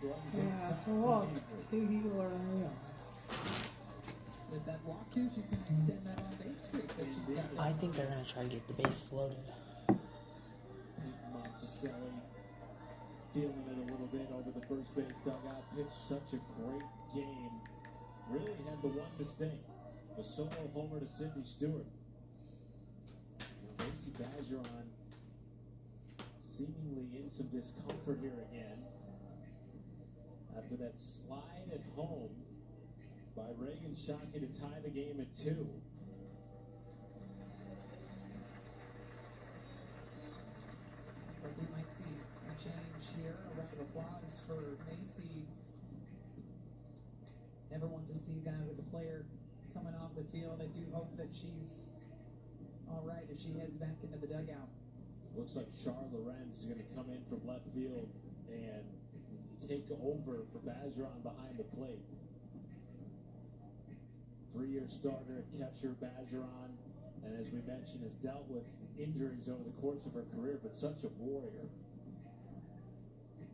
Yeah, it's a walk. 2 healer and Leon. With that walk too, she's going to extend that on base streak that she's got. I think they're gonna try to get the bases loaded. Pete Monticelli feeling it a little bit over the first base dugout. Pitched such a great game. Really had the one mistake. The solo homer to Sydney Stewart. Macy Bergeron seemingly in some discomfort here again. After that slide at home by Reagan Shockey to tie the game at 2. Looks like we might see a change here. A round of applause for Macy. Never want to see that with the player coming off the field. I do hope that she's all right as she heads back into the dugout. Looks like Char Lorenz is going to come in from left field and take over for Bergeron behind the plate. 3-year starter at catcher Bergeron, and as we mentioned, has dealt with injuries over the course of her career, but such a warrior.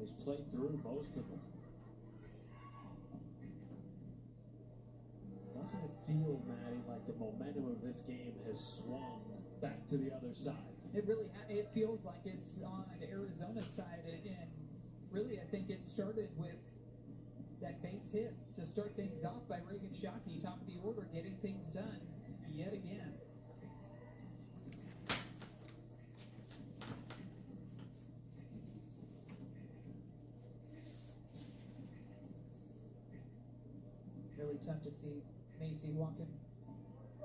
Has played through most of them. Doesn't it feel, Maddie, like the momentum of this game has swung back to the other side? It really, it feels like it's on the Arizona side, and really I think it started with that base hit to start things off by Reagan Shockey, top of the order, getting things done yet again. Really tough to see Macy walking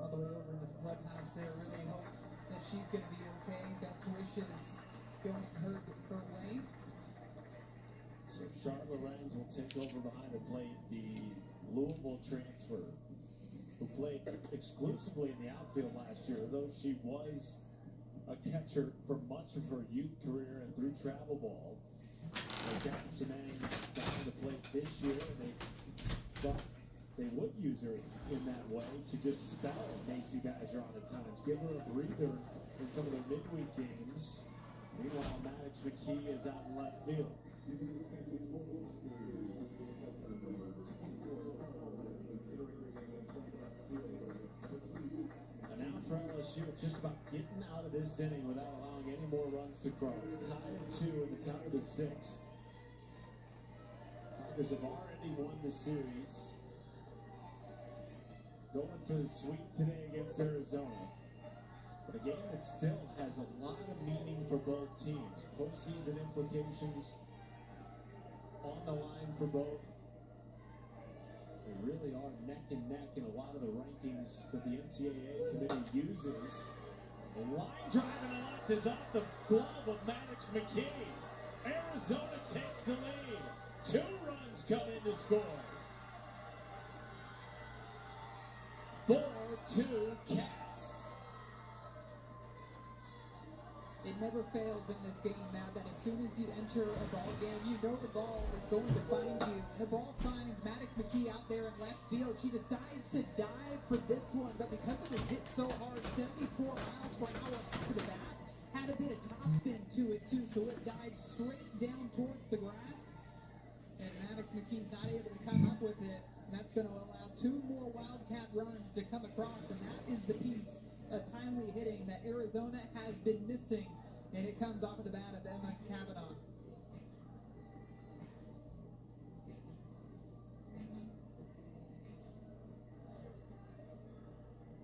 all the way over to the clubhouse there. Really hope that she's going to be okay. Best wishes going her way. So Charlotte Lorenz will take over behind the plate, the Louisville transfer, who played exclusively in the outfield last year, though she was a catcher for much of her youth career and through travel ball. They've gotten some innings down the plate this year, and they thought they would use her in that way to just spell Macy Bergeron at times, give her a breather in some of the midweek games. Meanwhile, Maddox McKee is out in left field. And now for LSU, it's just about getting out of this inning without allowing any more runs to cross. Tied at 2 in the top of the 6th. Tigers have already won the series. Going for the sweep today against Arizona. But a game that still has a lot of meaning for both teams. Postseason implications on the line for both. They really are neck and neck in a lot of the rankings that the NCAA committee uses. The line drive and a left is off the glove of Maddox McKee. Arizona takes the lead. 2 runs come in to score. 4-2 Cats. It never fails in this game now that as soon as you enter a ball game, you know the ball is going to find you. The ball finds Maddox McKee out there in left field. She decides to dive for this one, but because it was hit so hard, 74 to it too, so it dives straight down towards the grass. And Maddox McKee's not able to come up with it. And that's going to allow 2 more Wildcat runs to come across. And that is the piece of timely hitting that Arizona has been missing. And it comes off of the bat of Emma Kavanaugh.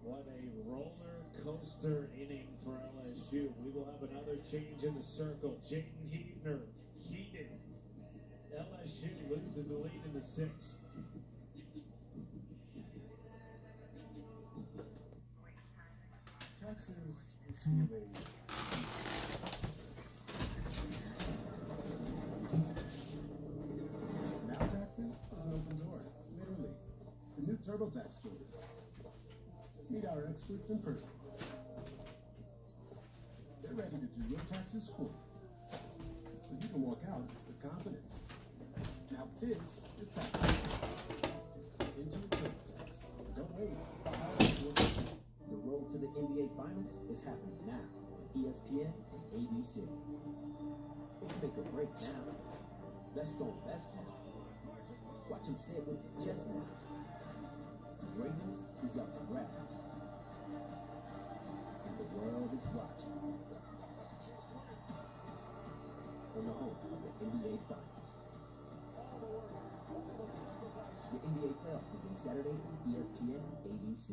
What a roller coaster inning for LSU. We will have another change in the circle. Jaden Heaton. LSU loses the lead in the 6th. Texas was feeling. Now Texas is an open door, literally. The new TurboTax stores. Meet our experts in person. They're ready to do your taxes for you, so you can walk out with confidence. Now this is taxes. Into TurboTax. Don't wait. The road to the NBA Finals is happening now on ESPN and ABC. It's make or break now. Best on best now. Watch him say it with his chest now. Greatness is up for grabs. And the world is watching. On the home of the NBA Finals. The NBA playoffs begin Saturday on ESPN and ABC.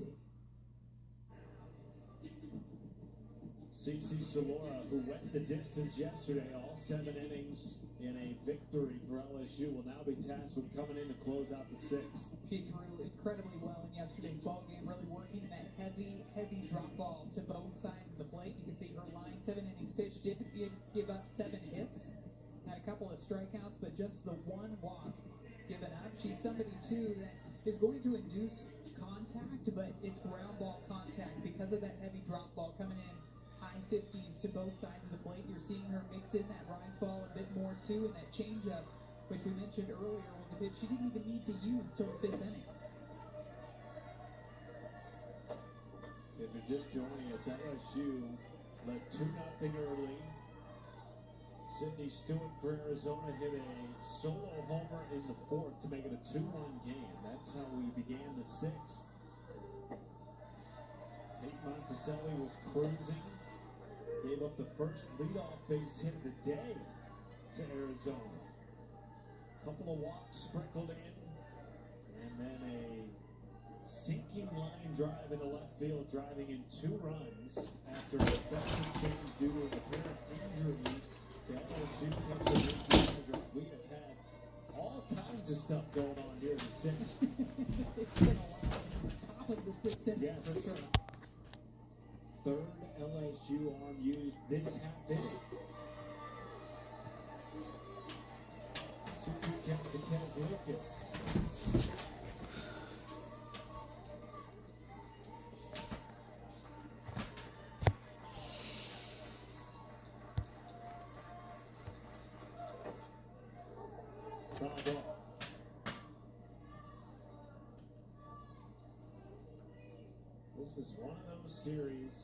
CeCe Salora, who went the distance yesterday, all 7 innings in a victory for LSU, will now be tasked with coming in to close out the 6th. She threw incredibly well in yesterday's ball game, really working that heavy drop ball to both sides of the plate. You can see her line 7 innings pitched, did give up 7 hits, had a couple of strikeouts, but just the 1 walk given up. She's somebody too that is going to induce contact, but it's ground ball contact because of that heavy drop ball coming in. High 50s to both sides of the plate. You're seeing her mix in that rise ball a bit more too, and that changeup, which we mentioned earlier, was a bit she didn't even need to use till the 5th inning. If you're just joining us, LSU led 2-0 early. Sydney Stewart for Arizona hit a solo homer in the 4th to make it a 2-1 game. That's how we began the 6th. Nate Monticelli was cruising. Gave up the first leadoff base hit of the day to Arizona. Couple of walks sprinkled in, and then a sinking line drive into left field, driving in 2 runs after a effective change due to an apparent injury to LSU catcher Lindsey Aldridge. We have had all kinds of stuff going on here in the 6th. It's been a lot on top of the 6th inning, yes. for sure. 3rd LSU arm used this half inning. 2-2 count to Kez Lucas. Foul ball. This is one of those series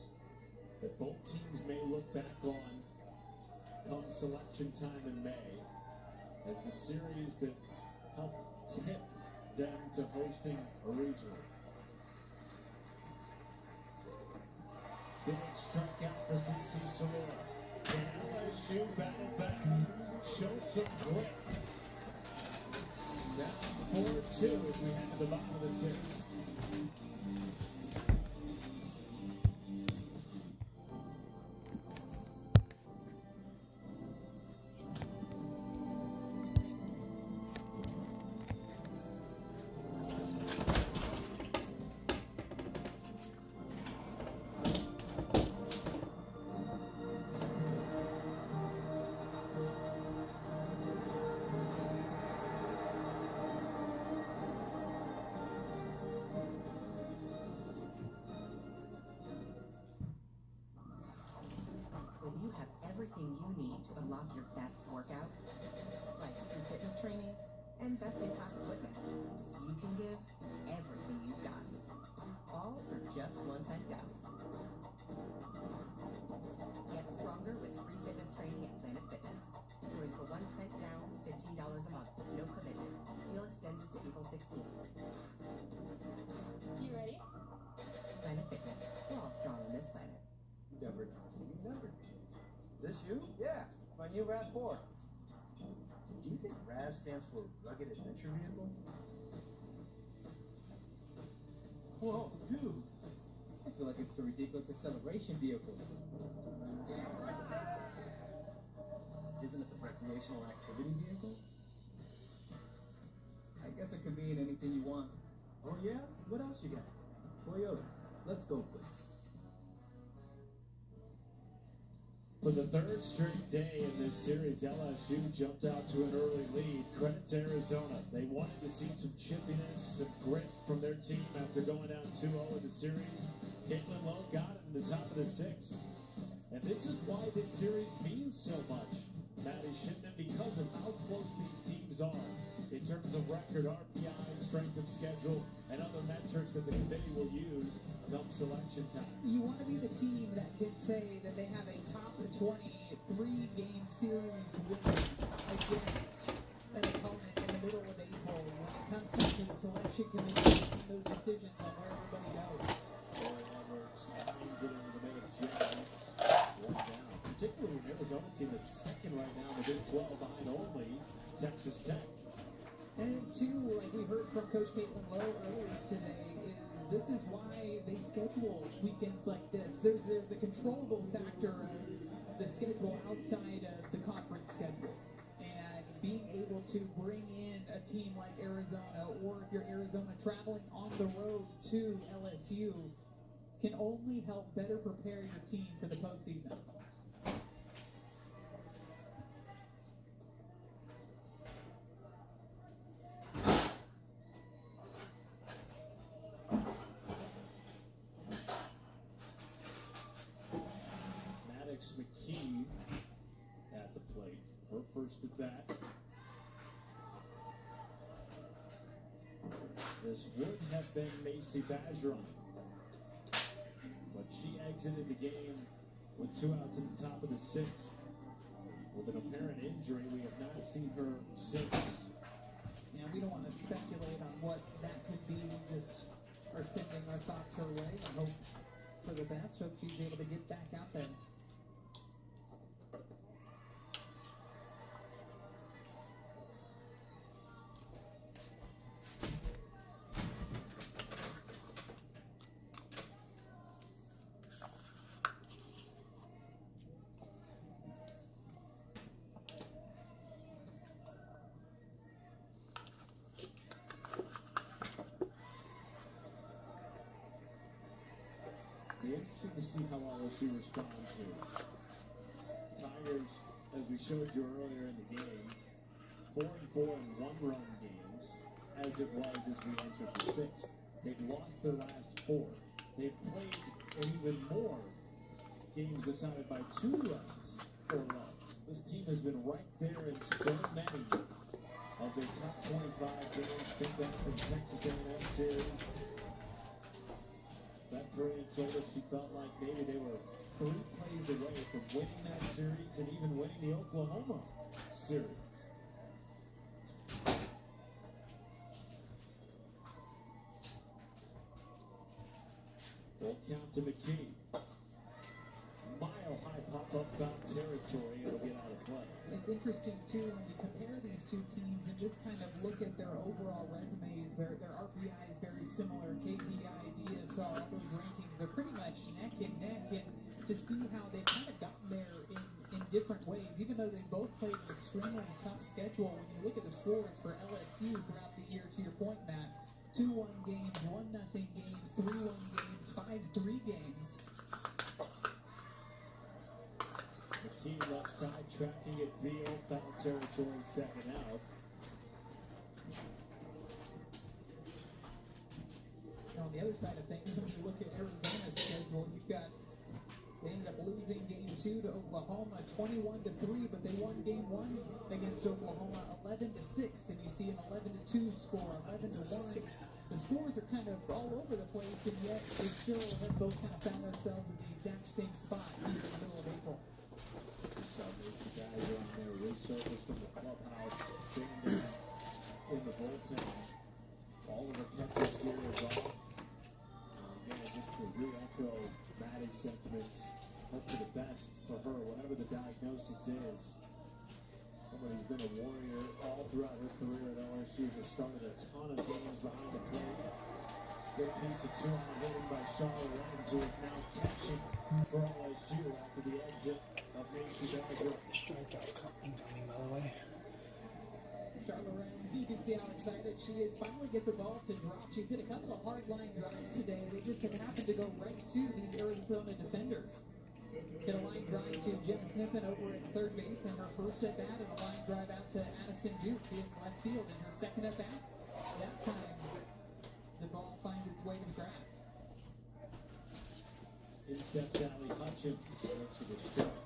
that both teams may look back on come selection time in May as the series that helped tip them to hosting a regional. Big strikeout for CeCe Salora. Can LSU battle back, show some grit? Now 4-2 as we head to the bottom of the 6th. everything you need to unlock your best workout, like free fitness training and best-in-class equipment. You can give everything you've got, all for just $1 down. Get stronger with free fitness training 1 cent down, $15 a month. No commitment. Deal extended to April 16th. You ready? Planet Fitness. We're all strong on this planet. Never. Is this you? Yeah, it's my new RAV4. Do you think RAV stands for Rugged Adventure Vehicle? Whoa, dude. I feel like it's the ridiculous acceleration vehicle. Isn't it the recreational activity vehicle? I guess it could mean anything you want. Oh yeah? What else you got? Toyota. Let's go places. For the third straight day in this series, LSU jumped out to an early lead. Credit to Arizona. They wanted to see some chippiness, some grit from their team after going down 2-0 in the series. Caitlin Lowe got it in the top of the sixth. And this is why this series means so much, Maddie Shipman, because of how close these teams are in terms of record, RPI, strength of schedule, and other metrics that the committee will use come selection time. You want to be the team that can say that they have a top 23-game series win against an opponent in the middle of April. When it comes to the selection committee making those decisions on where everybody goes. Corey Edwards lines it into the middle of James. One down. Particularly an Arizona team that's second right now in the Big 12 behind only Texas Tech. And two, like we heard from Coach Caitlin Lowe earlier today, is this is why they schedule weekends like this. There's a controllable factor of the schedule outside of the conference schedule. And being able to bring in a team like Arizona, or if you're Arizona traveling on the road to LSU, can only help better prepare your team for the postseason. Maddox McKee at the plate. Her first at bat. This would have been Macy Bergeron, but she exited the game with 2 outs at the top of the sixth. With an apparent injury, we have not seen her since. Yeah, we don't want to speculate on what that could be. We just are sending our thoughts her way and hope for the best. Hope she's able to get back out there. Be interesting to see how LSU responds here. Tigers, as we showed you earlier in the game, 4-4 in one-run games, as it was as we entered the sixth. They've lost their last 4. They've played even more games decided by 2 runs or less. This team has been right there in so many of their top 25 games. Think back to the Texas A&M series. Beth Turner told us she felt like maybe they were 3 plays away from winning that series and even winning the Oklahoma series. Full count to McKee. Mile high pop-up foul territory. It'll get out of play. It's interesting too when you compare these two teams and just kind of look at their overall resumes. Their RPI is very similar. KPI, DSR, all those rankings are pretty much neck and neck. And to see how they've kind of gotten there in different ways, even though they both played an extremely tough schedule. When you look at the scores for LSU throughout the year, to your point, Matt, 2-1 games, 1-0 games, 3-1 games, 5-3 games. McKee left side tracking at Beal, foul territory, second out. On the other side of things, when you look at Arizona's schedule, you've got, they ended up losing game 2 to Oklahoma 21-3, but they won game 1 against Oklahoma 11-6, and you see an 11-2 score, 11-1. The scores are kind of all over the place, and yet they still have both kind of found themselves in the exact same spot here in the middle of April. So Macy guys are on there, resurfaced from the clubhouse, standing in the bullpen. All of her catcher's gear is off. Again, just to re-echo Maddie's sentiments, hope for the best for her, whatever the diagnosis is. Somebody who's been a warrior all throughout her career at LSU, has started a ton of games behind the plate. Good piece of two-out hitting by Charlotte Lenz, who is now catching for LSU after the exit of Macy Badger. Strikeout incoming, by the way. Charlotte Lenz, you can see how excited she is. Finally gets a ball to drop. She's hit a couple of hard line drives today. They just have happened to go right to these Arizona defenders. Hit a line drive to Jenna Sniffen over at third base in her first at bat, and a line drive out to Addison Duke in left field in her second at bat. That time, the ball finds its way to the grass. In steps Allie Hutchins, looks at the strike.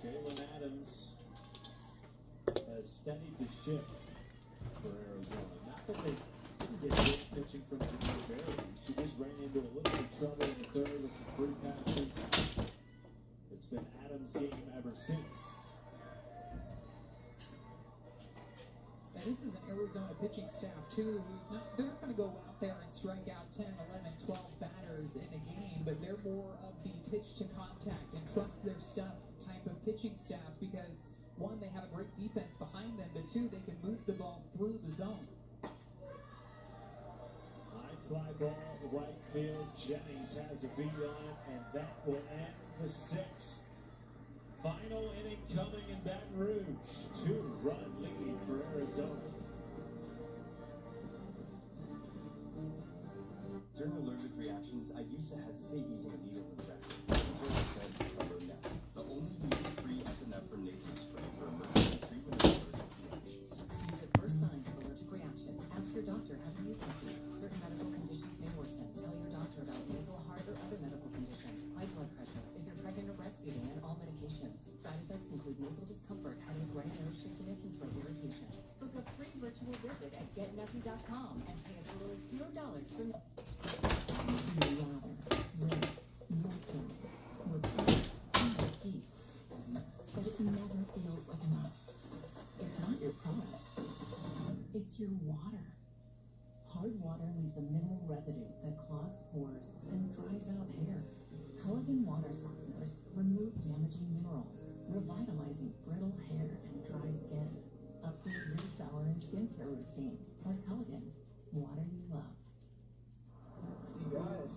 Jalen Adams has steadied the ship for Arizona. Not that they didn't get good pitching from Janelle Berry. She just ran into a little bit of trouble in the third with some free passes. It's been Adams' game ever since. And this is an Arizona pitching staff, too, they're not going to go out there and strike out 10, 11, 12 batters in a game, but they're more of the pitch to contact and trust their stuff type of pitching staff because, one, they have a great defense behind them, but two, they can move the ball through the zone. High fly ball, right field. Jennings has a beat on it, and that will end the sixth. Final inning coming in Baton Rouge. 2-run lead for Arizona. During allergic reactions, I used to hesitate using a needle injection until I said hello now. The only needle-free epinephrine nasal spray for emergency treatment of allergic reactions. Use it for signs of allergic reaction. Ask your doctor how to use something. Certain medical conditions may worsen. Tell your doctor about nasal, heart, or other medical conditions. High blood pressure. If you're pregnant or breastfeeding, and all medications. Side effects include nasal discomfort, headache, runny nose, shakiness, and throat irritation. Book a free virtual visit at getnuffy.com and pay as little as $0 for but it never feels like enough. It's not your promise. It's your water. Hard water leaves a mineral residue that clogs pores and dries out hair. Culligan water softeners remove damaging minerals, revitalizing brittle hair and dry skin. Upgrade your shower and skincare routine with Culligan, water you love. Hey guys,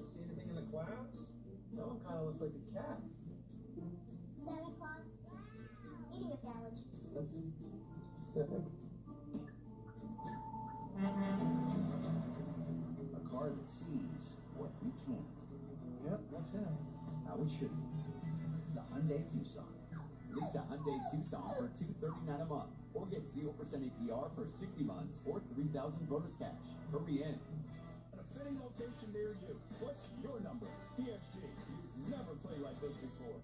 see anything in the clouds? That one kind of looks like a cat. Santa Claus eating a sandwich. That's specific. A car that sees what you can't. Yep, that's him. How it should be. The Hyundai Tucson. Lease a Hyundai Tucson for $239 a month, or get 0% APR for 60 months, or $3,000 bonus cash. Hurry in. At a fitting location near you. What's your number? TFC. You've never played like this before.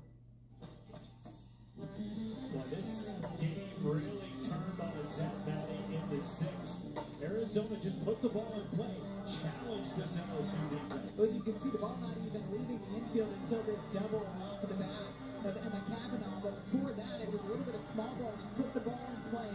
Well, this game really turned on its head, Maddie, in the sixth. Arizona just put the ball in play, challenged this LSU defense. Well, you can see the ball not even leaving the infield until this double off of the bat of Emma Kavanaugh. But before that, it was a little bit of small ball. Just put the ball in play.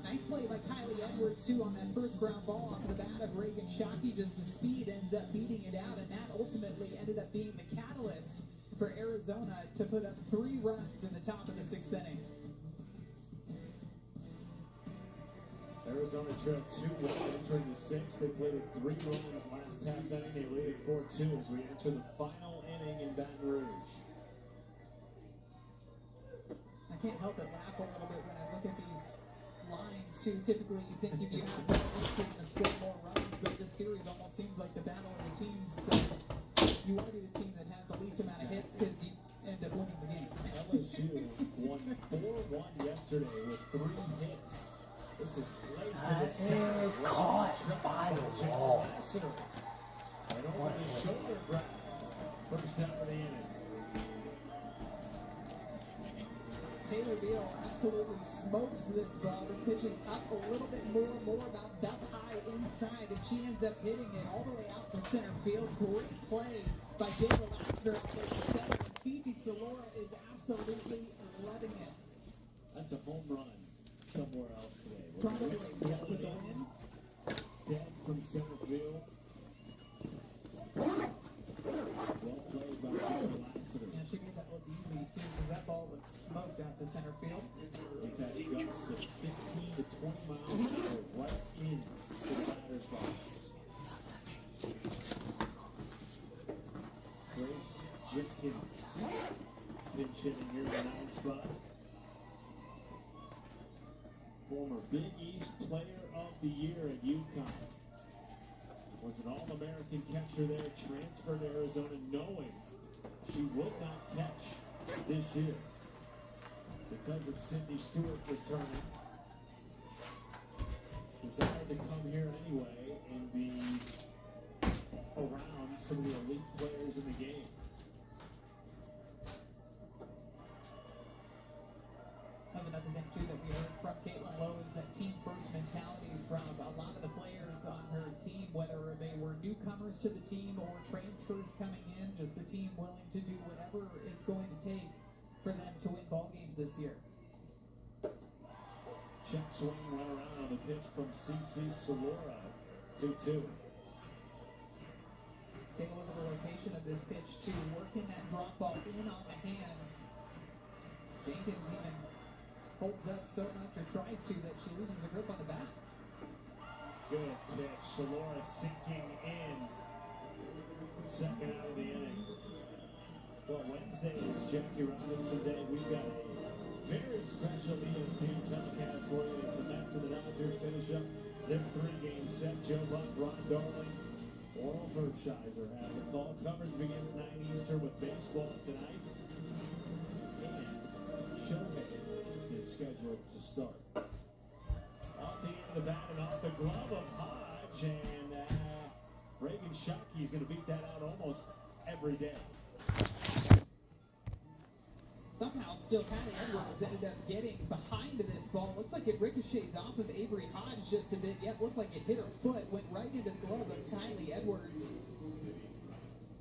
Nice play by Kylie Edwards, too, on that first ground ball off of the bat of Reagan Shockey. Just the speed ends up beating it out, and that ultimately ended up being the catalyst for Arizona to put up 3 runs in the top of the 6th inning. Arizona trailed 2-1 entering the 6th. They played with 3 runs last half inning. They lead it 4-2 as we enter the final inning in Baton Rouge. I can't help but laugh a little bit when I look at these lines, too. Typically, you think if you have more hits, you're going to score more runs, but this series almost seems like the battle of the teams that you want to be the team that has the least amount of hits because you end up winning the game. LSU won 4-1 yesterday with 3 hits. This is laced to the center. It's caught by the wall. And over the shoulder grab. First out of the inning. Taylor Beal absolutely smokes this ball. This pitch is up a little bit more about belt high inside, and she ends up hitting it all the way out to center field. Great play by Jayla Lassiter out there to center. Cece Solora is absolutely loving it. That's a home run somewhere else today. Probably, yes, with the win. Dead from center field. Well played by Jayla Lassiter. Yeah, she made that look easy too, because that ball was smoked out to center field. We've had gusts of 15 to 20 miles an hour right in the batter's box. Grace Jenkins pinch hitting here in the 9th spot. Former Big East Player of the Year at UConn. Was an All-American catcher there, transferred to Arizona knowing she would not catch this year because of Cindy Stewart returning. Decided to come here anyway and be around some of the elite players in the game. That was another thing too that we heard from Caitlin Lowe is that team first mentality from a lot of the players on her team, whether they were newcomers to the team or transfers coming in, just the team willing to do whatever it's going to take for them to win ball games this year. Check swing went around on the pitch from Cece Solora. 2-2. Take a look at the location of this pitch too, working that drop ball in on the hands. Jenkins even holds up so much or tries to that she loses the grip on the bat. Good pitch. Solora sinking in. Second out of the inning. Well, Wednesday is Jackie Robinson Day. We've got a very special ESPN telecast for you as the Mets and the Dodgers finish up their 3-game set. Joe Buck, Ron Darling, Oral Hershiser have the call. Coverage begins 9 Eastern with baseball tonight. And Shohei is scheduled to start. Off the end of the bat and off the glove of Hodge, and Reagan Shockey is going to beat that out almost every day. Somehow still Kylie Edwards ended up getting behind this ball. Looks like it ricochets off of Avery Hodge just a bit. Yet looked like it hit her foot, went right into the glove of Kylie Edwards.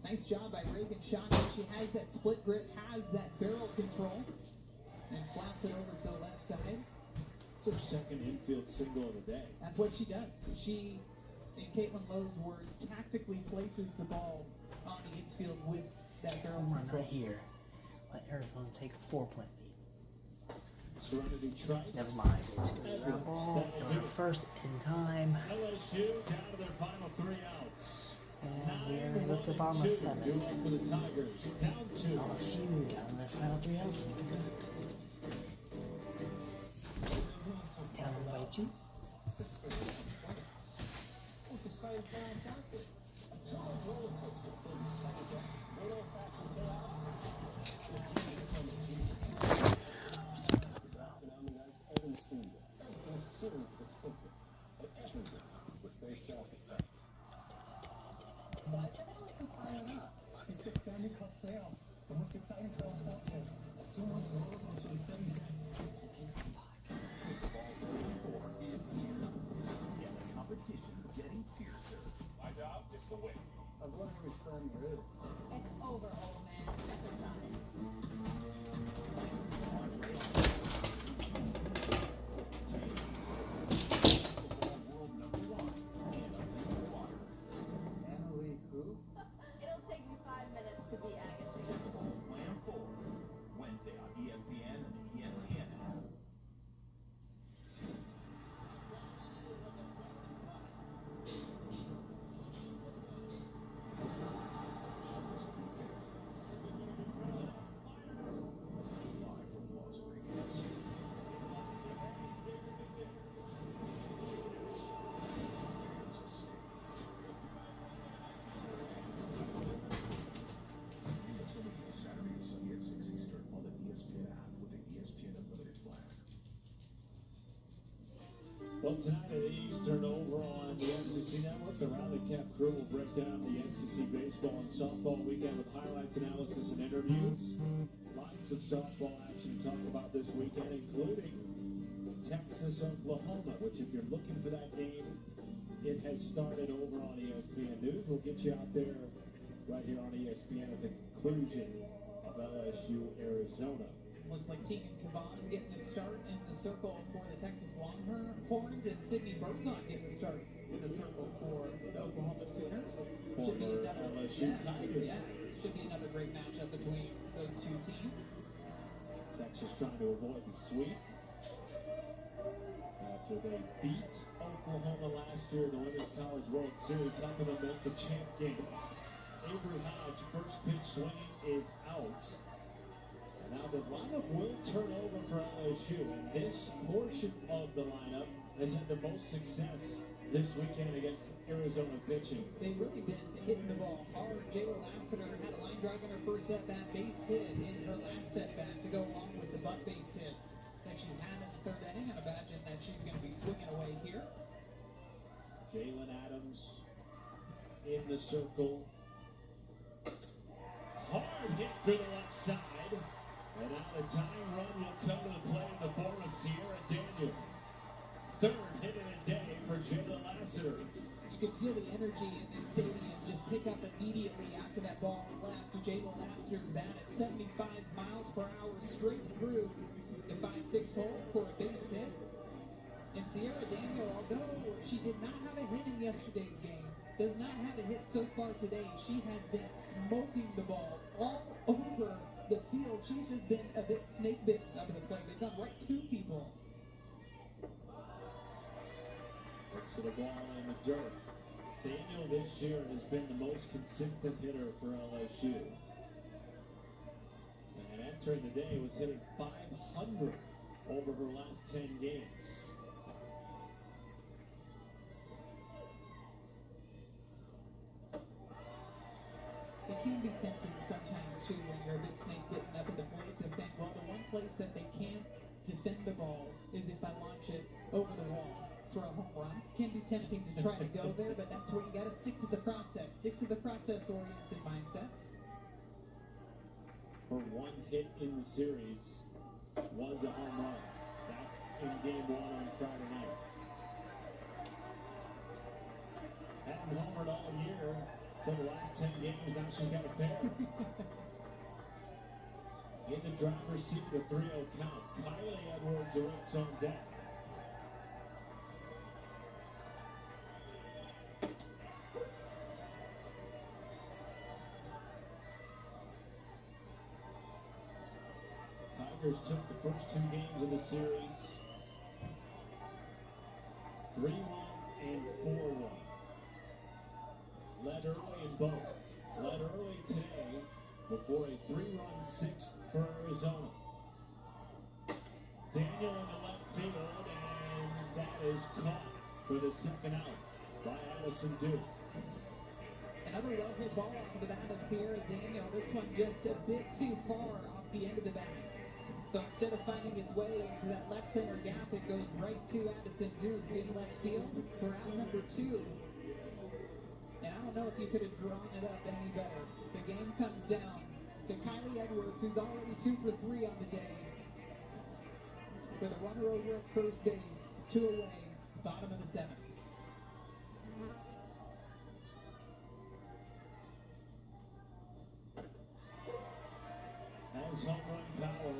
Nice job by Reagan Shockey. She has that split grip, has that barrel control, and flaps it over to the left side. It's her second infield single of the day. That's what she does. She, in Caitlin Lowe's words, tactically places the ball on the infield with that barrel control. Right here. Let Arizona take a 4-point lead. Serenity Trice. Never mind. It's going to the ball. First in time. LSU down to their final 3 outs. And we're going to go to the bottom of 7. Doing for the Tigers. Down 2. LSU down to their final 3 outs. Down by 2. It's the same class out there. A giant roller coaster filled with second best. Good old-fashioned chaos. It's the Stanley Cup playoffs, the most exciting playoffs out there. 2 months roller coaster with 7 bets. Ball 34 is here. Yeah, the competition's getting fiercer. My job is to win. I'm wondering which Stanley there is. It's over, old man. That's a sign. Emily who? It'll take me 5 minutes to be Agassi. Slam 4. Wednesday on ESPN and the ESPN app. Well, tonight at Eastern over on the SEC Network, the Rally Cap crew will break down the SEC baseball and softball weekend with highlights, analysis, and interviews. Lots of softball action to talk about this weekend, including Texas, Oklahoma, which if you're looking for that game, it has started over on ESPN News. We'll get you out there right here on ESPN at the conclusion of LSU, Arizona. Looks like Tegan Cavan getting the start in the circle for the Texas Longhorns, and Sydney Berzon getting the start in the circle for the Oklahoma Sooners. Should be another LSU Tigers. Yes, should be another great matchup between those two teams. Texas trying to avoid the sweep after they beat Oklahoma last year in the Women's College World Series, helping them make the champ game. Avery Hodge, first pitch swinging, is out. And now the lineup will turn over for LSU, and this portion of the lineup has had the most success this weekend against Arizona pitching. They've really been hitting the ball hard. Jayla Lassiter had a line drive on her first at-bat, base hit in her last at-bat to go along with the butt base hit that she had in the third inning. I imagine that she's going to be swinging away here. Jalen Adams in the circle. Hard hit through the left side. And now the tying run will come to the plate in the form of Sierra Daniel. Third hit of the day for Jayla Lassiter. You can feel the energy in this stadium just pick up immediately after that ball left Jayla Lassiter's bat at 75 miles per hour straight through the 5-6 hole for a base hit. And Sierra Daniel, although she did not have a hit in yesterday's game, does not have a hit so far today. She has been smoking the ball all over the field. She's just been a bit snake bitten up in the plate. They've gone right to people. Looks at the ball in the dirt. Daniel this year has been the most consistent hitter for LSU. And entering the day was hitting .500 over her last 10 games. It can be tempting sometimes too when you're a bit snake bitten up at the plate to think, well, the one place that they can't defend the ball is if I launch it over the wall for a home run. Can be tempting to try to go there, but that's where you got to stick to the process. Stick to the process-oriented mindset. Her one hit in the series was a home run back in game 1 on Friday night. Hadn't homered all year. So the last 10 games, now she's got a pair. In the driver's seat, the 3-0 count. Kylie Edwards awaits on deck. Tigers took the first 2 games of the series 3-1 and 4-1. Led early in both. Led early today before a 3-run 6th for Arizona. Daniel in the left field, and that is caught for the second out by Addison Duke. Another well-hit ball off the bat of Sierra Daniel. This one just a bit too far off the end of the bat. So instead of finding its way into that left center gap, it goes right to Addison Duke in left field for out number 2. And I don't know if you could have drawn it up any better. The game comes down to Kylie Edwards, who's already 2 for 3 on the day, with a runner over at first base, 2 away, bottom of the 7th. Has home run power.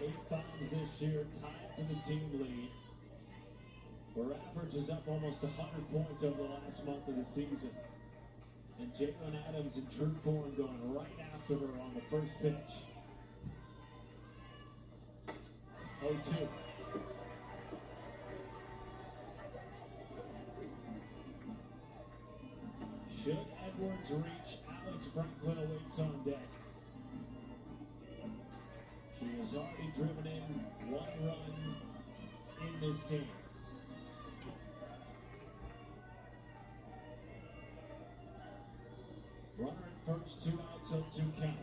8 bombs this year, tied for the team lead. Her average is up almost 100 points over the last month of the season. And Jalen Adams in true form going right after her on the first pitch. 0-2. Should Edwards reach, Alex Franklin awaits on deck. She has already driven in 1 run in this game. Runner at first, 2 outs, 0-2 count.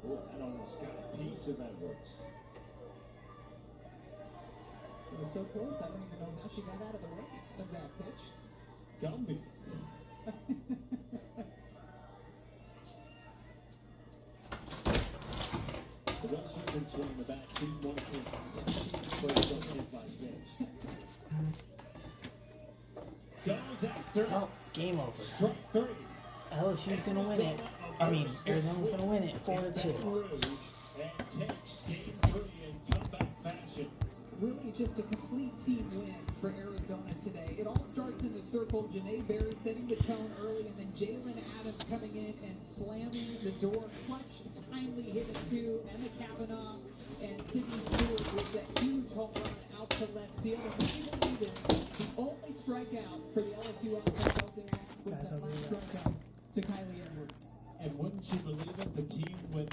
Oh, that almost got a piece of Edwards. It was so close, I don't even know how she got out of the way of that pitch. Gumby. The one she can swing the bat, she wants it. First one hit by pitch. Goes after. Oh, game over. Strike three. LSU's gonna win it. I mean, Arizona's gonna win it 4-2. And takes game 3 in comeback fashion. Really just a complete team win for Arizona today. It all starts in the circle. Janae Berry setting the tone early, and then Jalen Adams coming in and slamming the door. Clutch, timely hit it to Emma Kavanaugh, and Sydney Stewart with that huge home run out to left field. And we believe it, the only strikeout for the LSU offense out there was that last strikeout to Kylie Edwards. And wouldn't you believe it, the team with